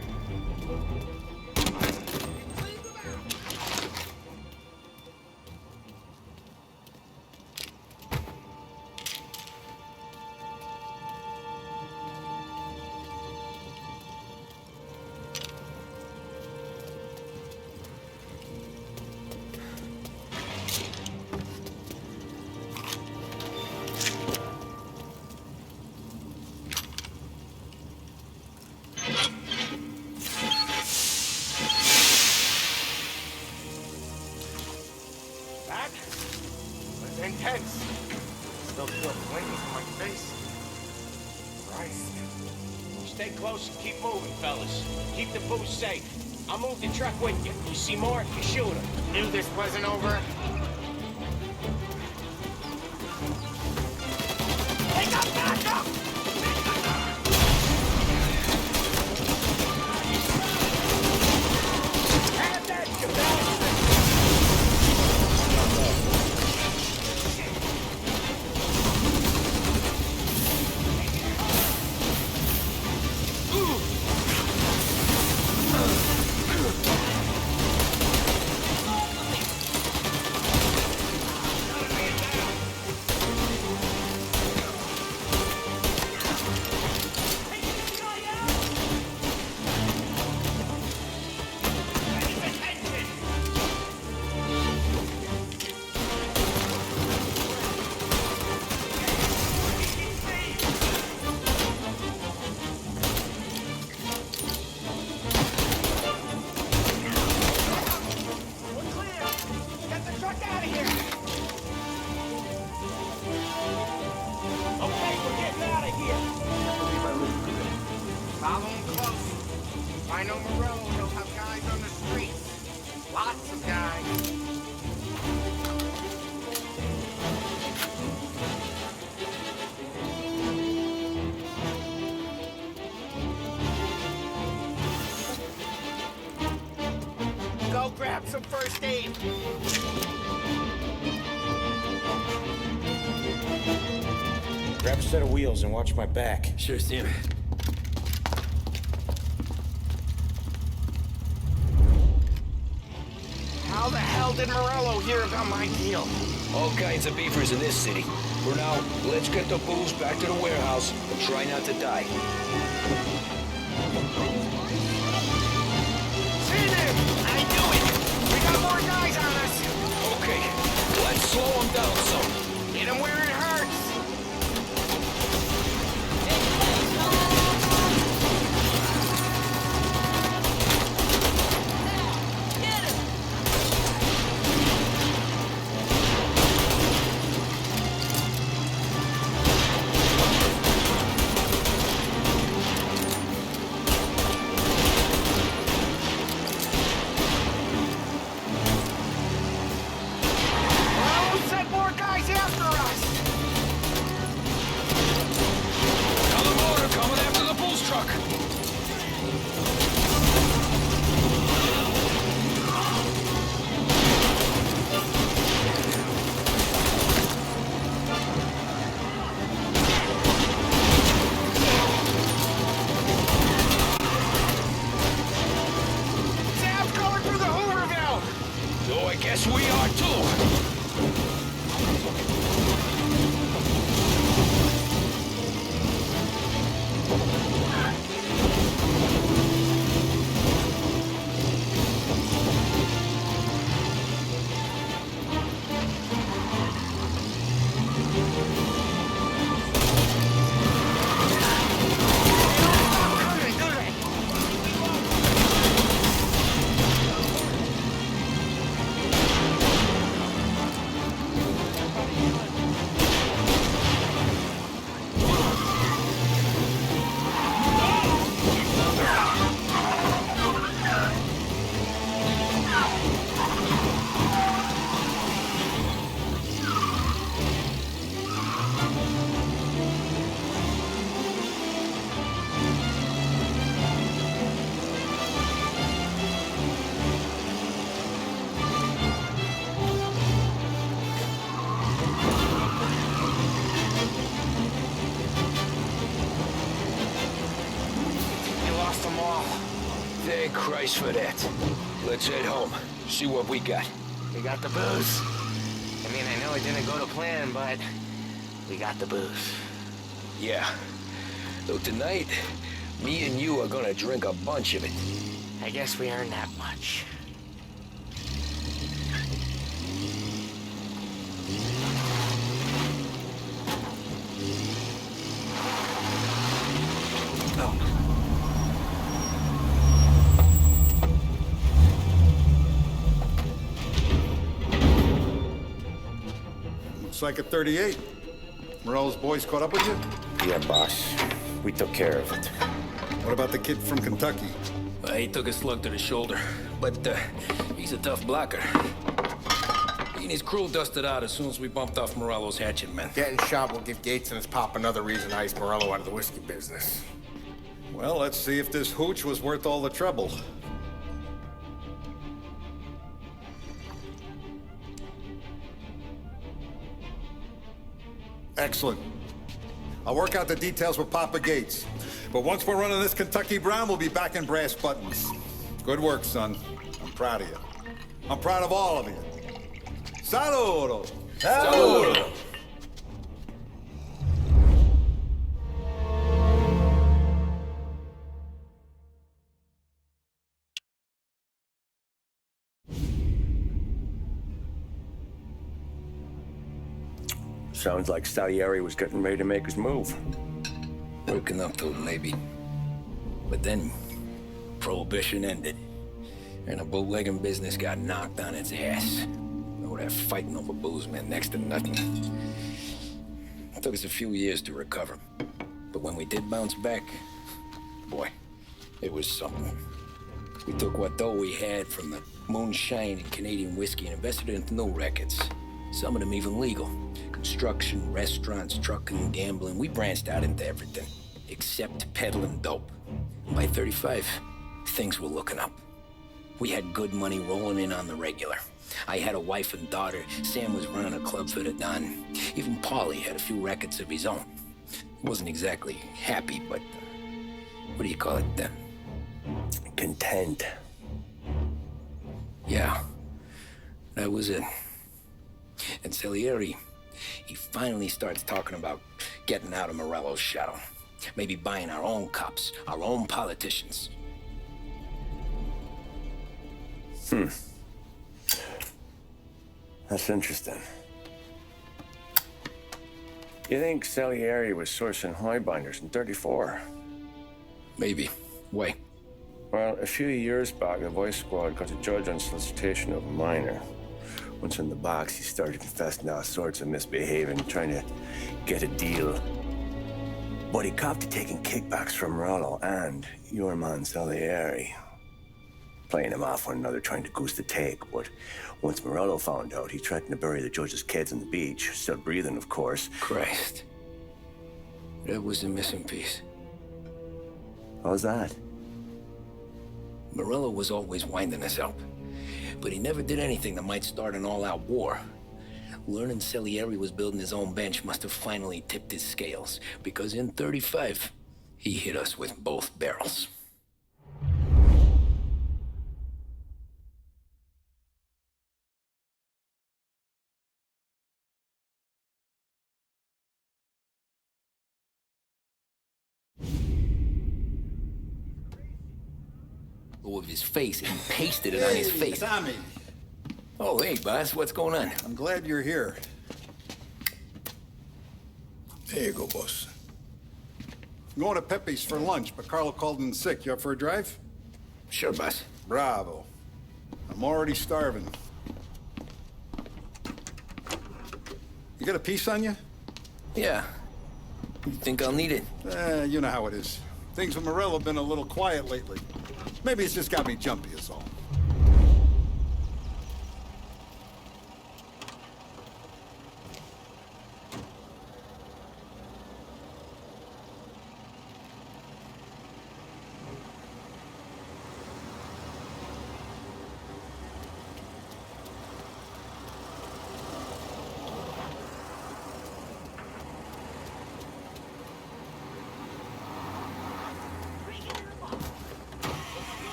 Speaker 12: That was intense. Still feel flames on my face. Christ.
Speaker 9: Stay close and keep moving, fellas. Keep the booth safe. I'll move the truck with you. You see more, you shoot him.
Speaker 12: Knew this wasn't over.
Speaker 22: Take up, back up! Have that, you bastard!
Speaker 12: I know Morello will have guys on the streets. Lots of guys. Go grab some first aid.
Speaker 9: Grab a set of wheels and watch my back.
Speaker 1: Sure, Sam.
Speaker 12: How the hell did Morello hear about my deal?
Speaker 3: All kinds of beefers in this city. For now, let's get the booze back to the warehouse and try not to die.
Speaker 12: See them! I knew it! We got more guys on us!
Speaker 3: Okay, let's slow them down some.
Speaker 12: Hit them where it hurts!
Speaker 3: Guess we are too.
Speaker 1: Thank Christ for that. Let's head home. See what we got.
Speaker 15: We got the booze. I mean, I know it didn't go to plan, but we got the booze.
Speaker 1: Yeah. So tonight, me and you are gonna drink a bunch of it.
Speaker 15: I guess we earned that much.
Speaker 2: Looks like a 38. Morello's boys caught up with you?
Speaker 9: Yeah, boss. We took care of it.
Speaker 2: What about the kid from Kentucky?
Speaker 1: He took a slug to the shoulder, but he's a tough blocker. He and his crew dusted out as soon as we bumped off Morello's hatchet men.
Speaker 12: Getting shot will give Gates and his pop another reason to ice Morello out of the whiskey business.
Speaker 2: Well, let's see if this hooch was worth all the trouble. Excellent. I'll work out the details with Papa Gates. But once we're running this Kentucky Brown, we'll be back in brass buttons. Good work, son. I'm proud of you. I'm proud of all of you. Saludo!
Speaker 1: Saludo!
Speaker 9: Sounds like Salieri was getting ready to make his move.
Speaker 1: Working up to it, maybe. But then, Prohibition ended, and the bootlegging business got knocked on its ass. All that fighting over booze meant next to nothing. It took us a few years to recover. But when we did bounce back, boy, it was something. We took what dough we had from the moonshine and Canadian whiskey and invested it into new rackets. Some of them even legal. Construction, restaurants, trucking, gambling. We branched out into everything, except peddling dope. By 35, things were looking up. We had good money rolling in on the regular. I had a wife and daughter. Sam was running a club for the Don. Even Paulie had a few records of his own. He wasn't exactly happy, but what do you call it then?
Speaker 9: Content.
Speaker 1: Yeah, that was it. And Salieri, he finally starts talking about getting out of Morello's shadow. Maybe buying our own cops, our own politicians.
Speaker 9: That's interesting. You think Salieri was sourcing highbinders in 34?
Speaker 1: Maybe. Why?
Speaker 9: Well, a few years back, the Vice Squad got a judge on solicitation of a minor. Once in the box, he started confessing all sorts of misbehaving, trying to get a deal. But he copped to taking kickbacks from Morello and your man Salieri. Playing him off one another, trying to goose the take. But once Morello found out, he threatened to bury the judge's kids on the beach. Still breathing, of course.
Speaker 1: Christ. That was the missing piece.
Speaker 9: How's that?
Speaker 1: Morello was always winding us up. But he never did anything that might start an all-out war. Learning Salieri was building his own bench must have finally tipped his scales, because in 35, he hit us with both barrels. Of his face, and he pasted it on his face.
Speaker 2: Tommy.
Speaker 1: Oh, hey, boss, what's going on?
Speaker 2: I'm glad you're here.
Speaker 3: There you go, boss.
Speaker 2: I'm going to Pepe's for lunch, but Carlo called in sick. You up for a drive?
Speaker 1: Sure, boss.
Speaker 2: Bravo. I'm already starving. You got a piece on you?
Speaker 1: Yeah. You think I'll need it?
Speaker 2: You know how it is. Things with Morello have been a little quiet lately. Maybe it's just got me jumpy is all.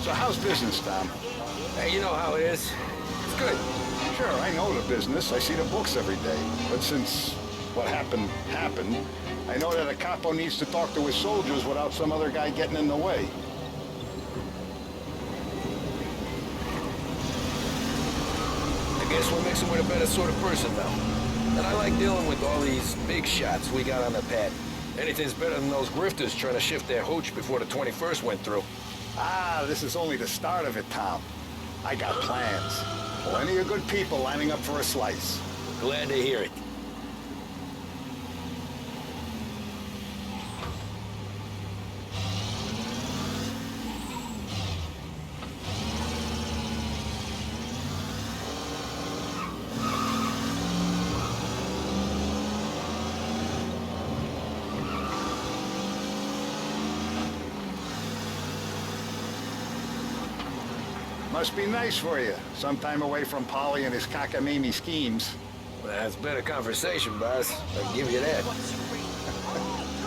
Speaker 2: So how's business, Tom?
Speaker 1: Hey, you know how it is. It's good.
Speaker 2: Sure, I know the business. I see the books every day. But since what happened, I know that a capo needs to talk to his soldiers without some other guy getting in the way.
Speaker 1: I guess we're mixing with a better sort of person now. And I like dealing with all these big shots we got on the pad. Anything's better than those grifters trying to shift their hooch before the 21st went through.
Speaker 2: Ah, this is only the start of it, Tom. I got plans. Plenty of good people lining up for a slice.
Speaker 1: Glad to hear it.
Speaker 2: Must be nice for you. Some time away from Polly and his cockamamie schemes.
Speaker 1: Well, that's better conversation, boss. I'll give you that.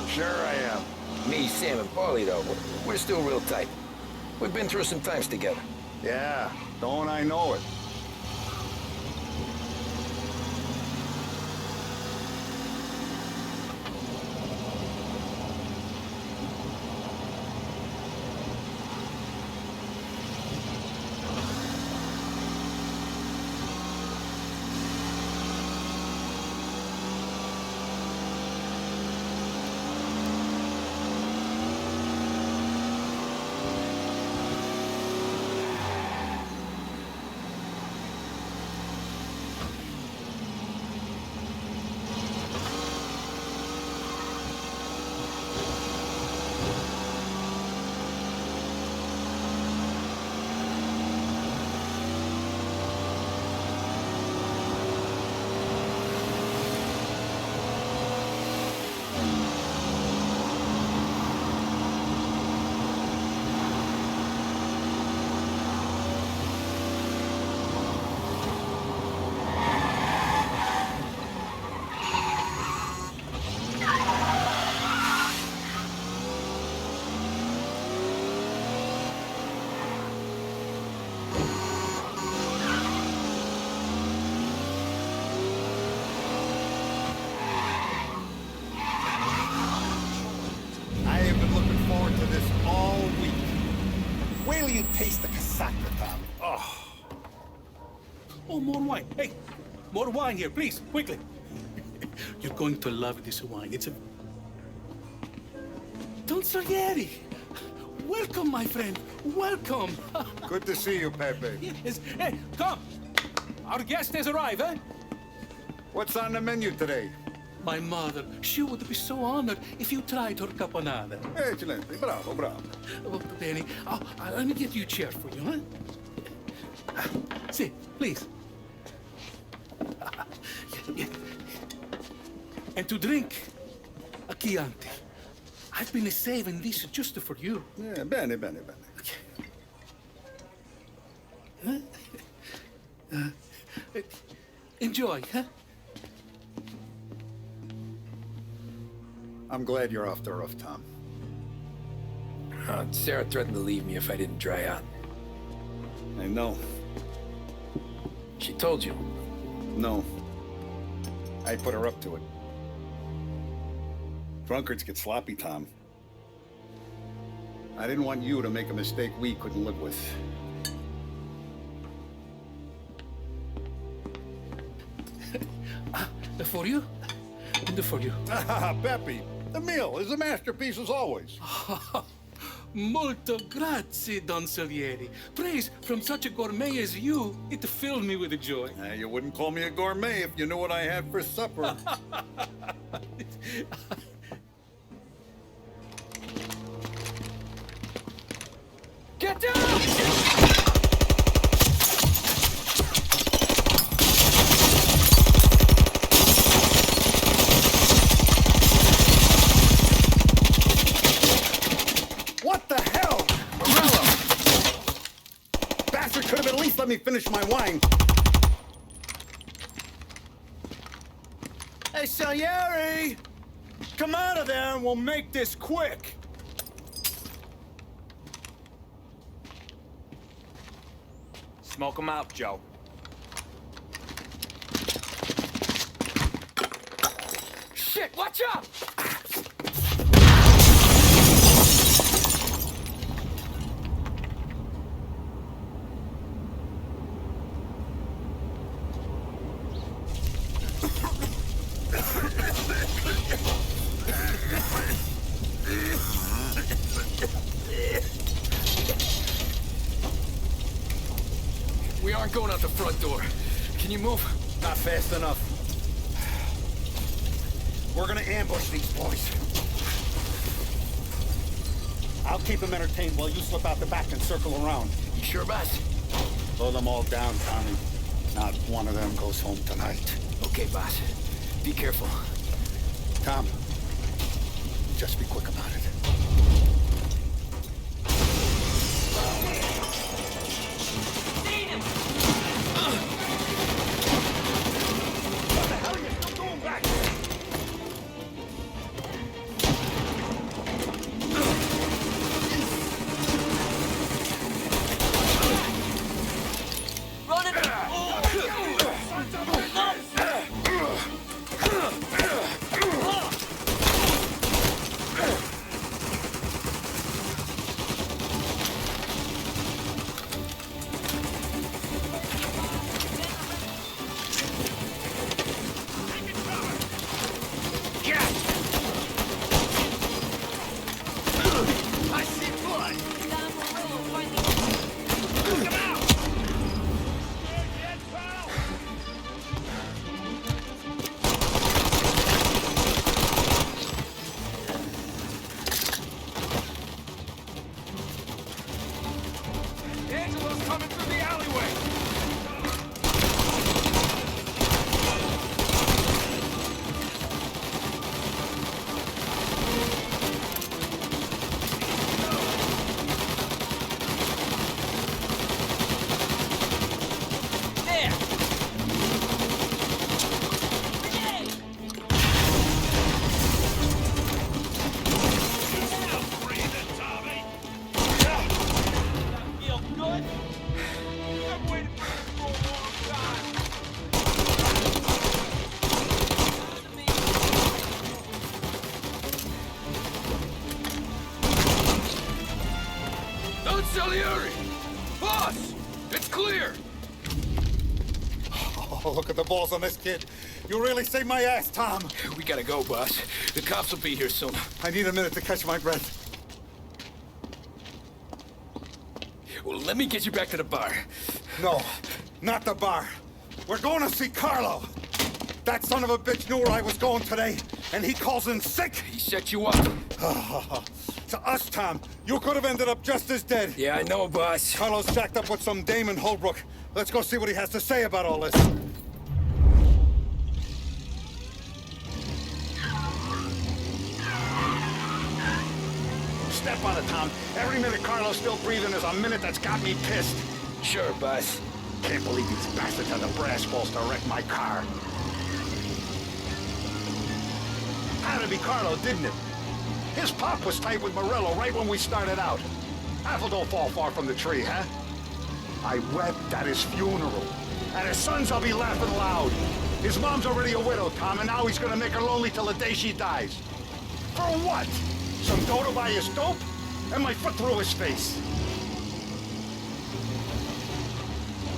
Speaker 2: Sure I am.
Speaker 1: Me, Sam, and Paulie, though, we're still real tight. We've been through some times together.
Speaker 2: Yeah, don't I know it.
Speaker 10: Taste the cassata, Tom. Oh. Oh, more wine. Hey, more wine here, please, quickly. You're going to love this wine. It's a... Don Salieri. Welcome, my friend. Welcome.
Speaker 2: Good to see you, Pepe.
Speaker 10: Yes. Hey, come. Our guest has arrived, eh?
Speaker 2: What's on the menu today?
Speaker 10: My mother, she would be so honored if you tried her caponata.
Speaker 2: Excelente, bravo, bravo.
Speaker 10: Bene. Oh, let me get you a chair for you, huh? See, please. And to drink, a Chianti. I've been saving this just for you.
Speaker 2: Yeah, bene, bene, bene.
Speaker 10: Huh? Enjoy, huh?
Speaker 2: I'm glad you're off the roof, Tom.
Speaker 1: Sarah threatened to leave me if I didn't dry out.
Speaker 2: I know.
Speaker 1: She told you?
Speaker 2: No. I put her up to it. Drunkards get sloppy, Tom. I didn't want you to make a mistake we couldn't live with.
Speaker 10: For you? And for you.
Speaker 2: Pepe, the meal is a masterpiece as always.
Speaker 10: Molto grazie, Don Salieri. Praise from such a gourmet as you, it filled me with joy.
Speaker 2: You wouldn't call me a gourmet if you knew what I had for supper.
Speaker 1: Get down!
Speaker 2: Could have at least let me finish my wine.
Speaker 20: Hey, Salieri! Come out of there and we'll make this quick. Smoke them out, Joe.
Speaker 1: Shit, watch out! We aren't going out the front door. Can you move?
Speaker 2: Not fast enough. We're gonna ambush these boys. I'll keep them entertained while you slip out the back and circle around.
Speaker 1: You sure, boss?
Speaker 2: Blow them all down, Tommy. Not one of them goes home tonight.
Speaker 1: Okay, boss. Be careful.
Speaker 2: Tom, just be quick about it.
Speaker 1: Boss! It's clear!
Speaker 2: Oh, look at the balls on this kid. You really saved my ass, Tom.
Speaker 1: We gotta go, boss. The cops will be here soon.
Speaker 2: I need a minute to catch my breath.
Speaker 1: Well, let me get you back to the bar.
Speaker 2: No, not the bar. We're going to see Carlo. That son of a bitch knew where I was going today, and he calls in sick.
Speaker 1: He set you up.
Speaker 2: To us, Tom, you could have ended up just as dead.
Speaker 1: Yeah, I know, boss.
Speaker 2: Carlo's jacked up with some dame in Holbrook. Let's go see what he has to say about all this. Step on it, Tom. Every minute Carlo's still breathing is a minute that's got me pissed.
Speaker 1: Sure, boss.
Speaker 2: Can't believe these bastards had the brass balls to wreck my car. Had to be Carlo, didn't it? His pop was tight with Morello right when we started out. Apple don't fall far from the tree, huh? I wept at his funeral. At his son's, I'll be laughing loud. His mom's already a widow, Tom, and now he's gonna make her lonely till the day she dies. For what? Some dough to buy his dope? And my foot through his face.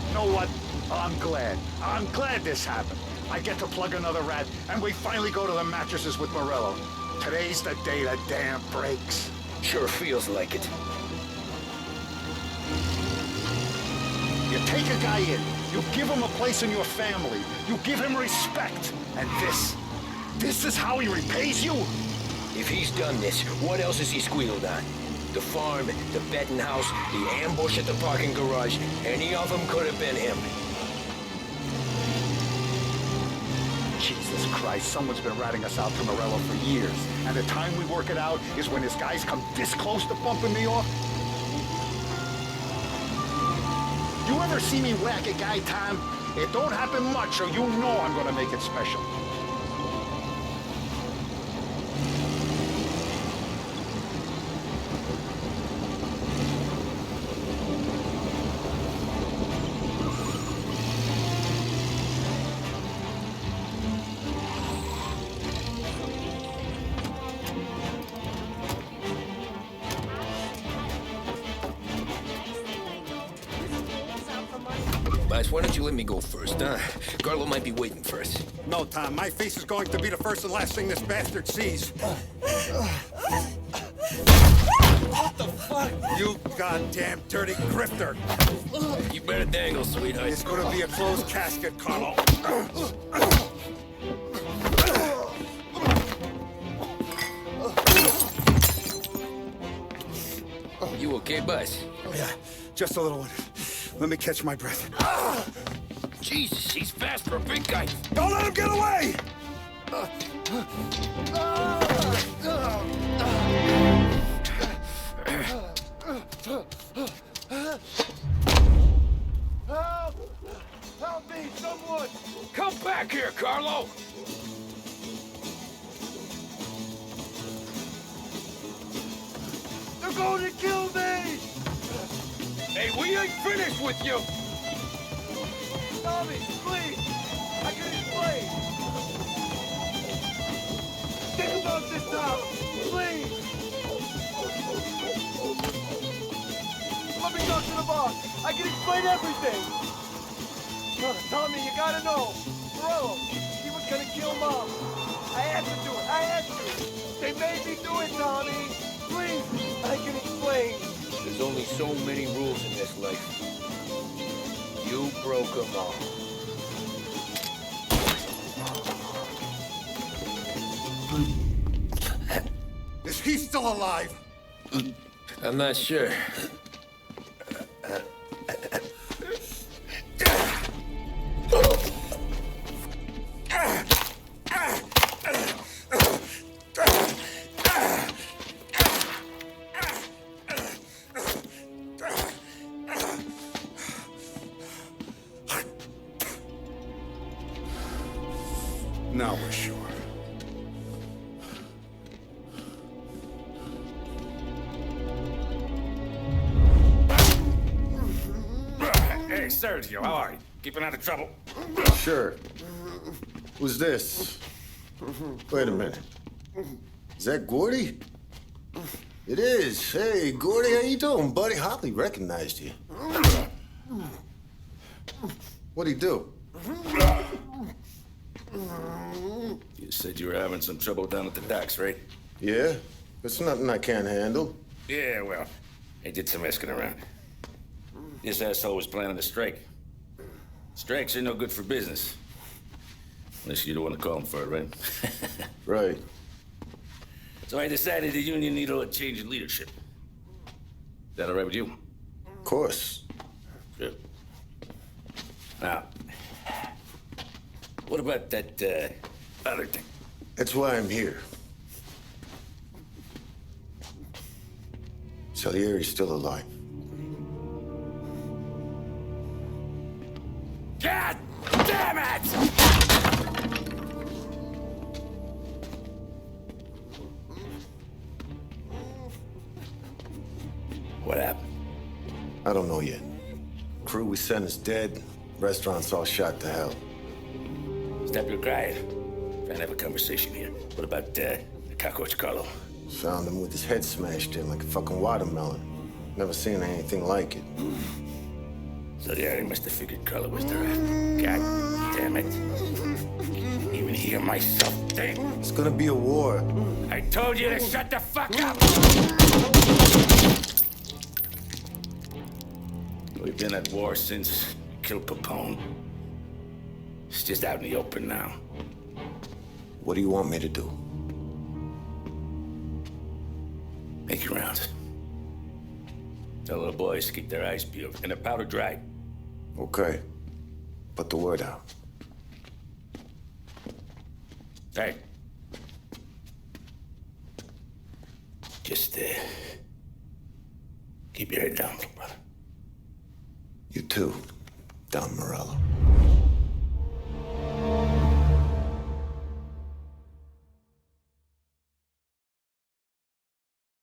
Speaker 2: You know what? I'm glad. I'm glad this happened. I get to plug another rat, and we finally go to the mattresses with Morello. Today's the day the dam breaks.
Speaker 1: Sure feels like it.
Speaker 2: You take a guy in, you give him a place in your family, you give him respect, and this is how he repays you?
Speaker 1: If he's done this, what else has he squealed on? The farm, the betting house, the ambush at the parking garage, any of them could have been him.
Speaker 2: Jesus Christ, someone's been ratting us out to Morello for years, and the time we work it out is when his guys come this close to bumping me off? You ever see me whack a guy, Tom? It don't happen much, so you know I'm gonna make it special.
Speaker 1: Boss, why don't you let me go first, huh? Carlo might be waiting for us.
Speaker 2: No, Tom. My face is going to be the first and last thing this bastard sees.
Speaker 10: What the fuck?
Speaker 2: You goddamn dirty grifter.
Speaker 1: You better dangle, sweetheart.
Speaker 2: It's going to be a closed casket, Carlo.
Speaker 1: You okay, boss?
Speaker 2: Yeah, just a little one. Let me catch my breath.
Speaker 1: Jesus, he's fast for a big guy.
Speaker 2: Don't let him get away!
Speaker 21: Help! Help me, someone!
Speaker 1: Come back here, Carlo!
Speaker 21: They're going to kill me!
Speaker 1: Hey, we ain't finished with you!
Speaker 21: Tommy, please! I can explain! Think about this now! Please! Let me go to the boss! I can explain everything! Tommy, you gotta know! Bro, he was gonna kill Mom! I had to do it! I had to! They made me do it, Tommy! Please! I can explain!
Speaker 1: There's only so many rules in this life. You broke them all.
Speaker 2: Is he still alive?
Speaker 1: I'm not sure.
Speaker 2: Now we're sure.
Speaker 18: Hey, Sergio, how are you? Keeping out of trouble?
Speaker 14: Sure. Who's this? Wait a minute. Is that Gordy? It is. Hey, Gordy, how you doing, buddy? Hardly recognized you. What'd he do?
Speaker 18: You said you were having some trouble down at the docks, right?
Speaker 14: Yeah? It's nothing I can't handle.
Speaker 18: Yeah, well, I did some asking around. This asshole was planning a strike. Strikes are no good for business. Unless you don't want to call him for it, right?
Speaker 14: Right.
Speaker 18: So I decided the union needed a change in leadership. Is that all right with you?
Speaker 14: Of course.
Speaker 18: Good. Now, what about that, other thing?
Speaker 14: That's why I'm here. Salieri's still alive.
Speaker 18: God damn it! What happened?
Speaker 14: I don't know yet. Crew we sent is dead. Restaurant's all shot to hell.
Speaker 18: Stop your crying. Trying to have a conversation here. What about, the cockroach Carlo?
Speaker 14: Found him with his head smashed in like a fucking watermelon. Never seen anything like it.
Speaker 18: So yeah, they must have figured Carlo was the rat. God damn it. Even hear myself think.
Speaker 14: It's gonna be a war.
Speaker 18: I told you to shut the fuck up! We've been at war since we killed Capone. It's just out in the open now.
Speaker 14: What do you want me to do?
Speaker 18: Make your rounds. Tell the boys to keep their eyes peeled and their powder dry.
Speaker 14: Okay. Put the word out.
Speaker 18: Hey. Just, keep your head down, brother.
Speaker 14: You too, Don Morello.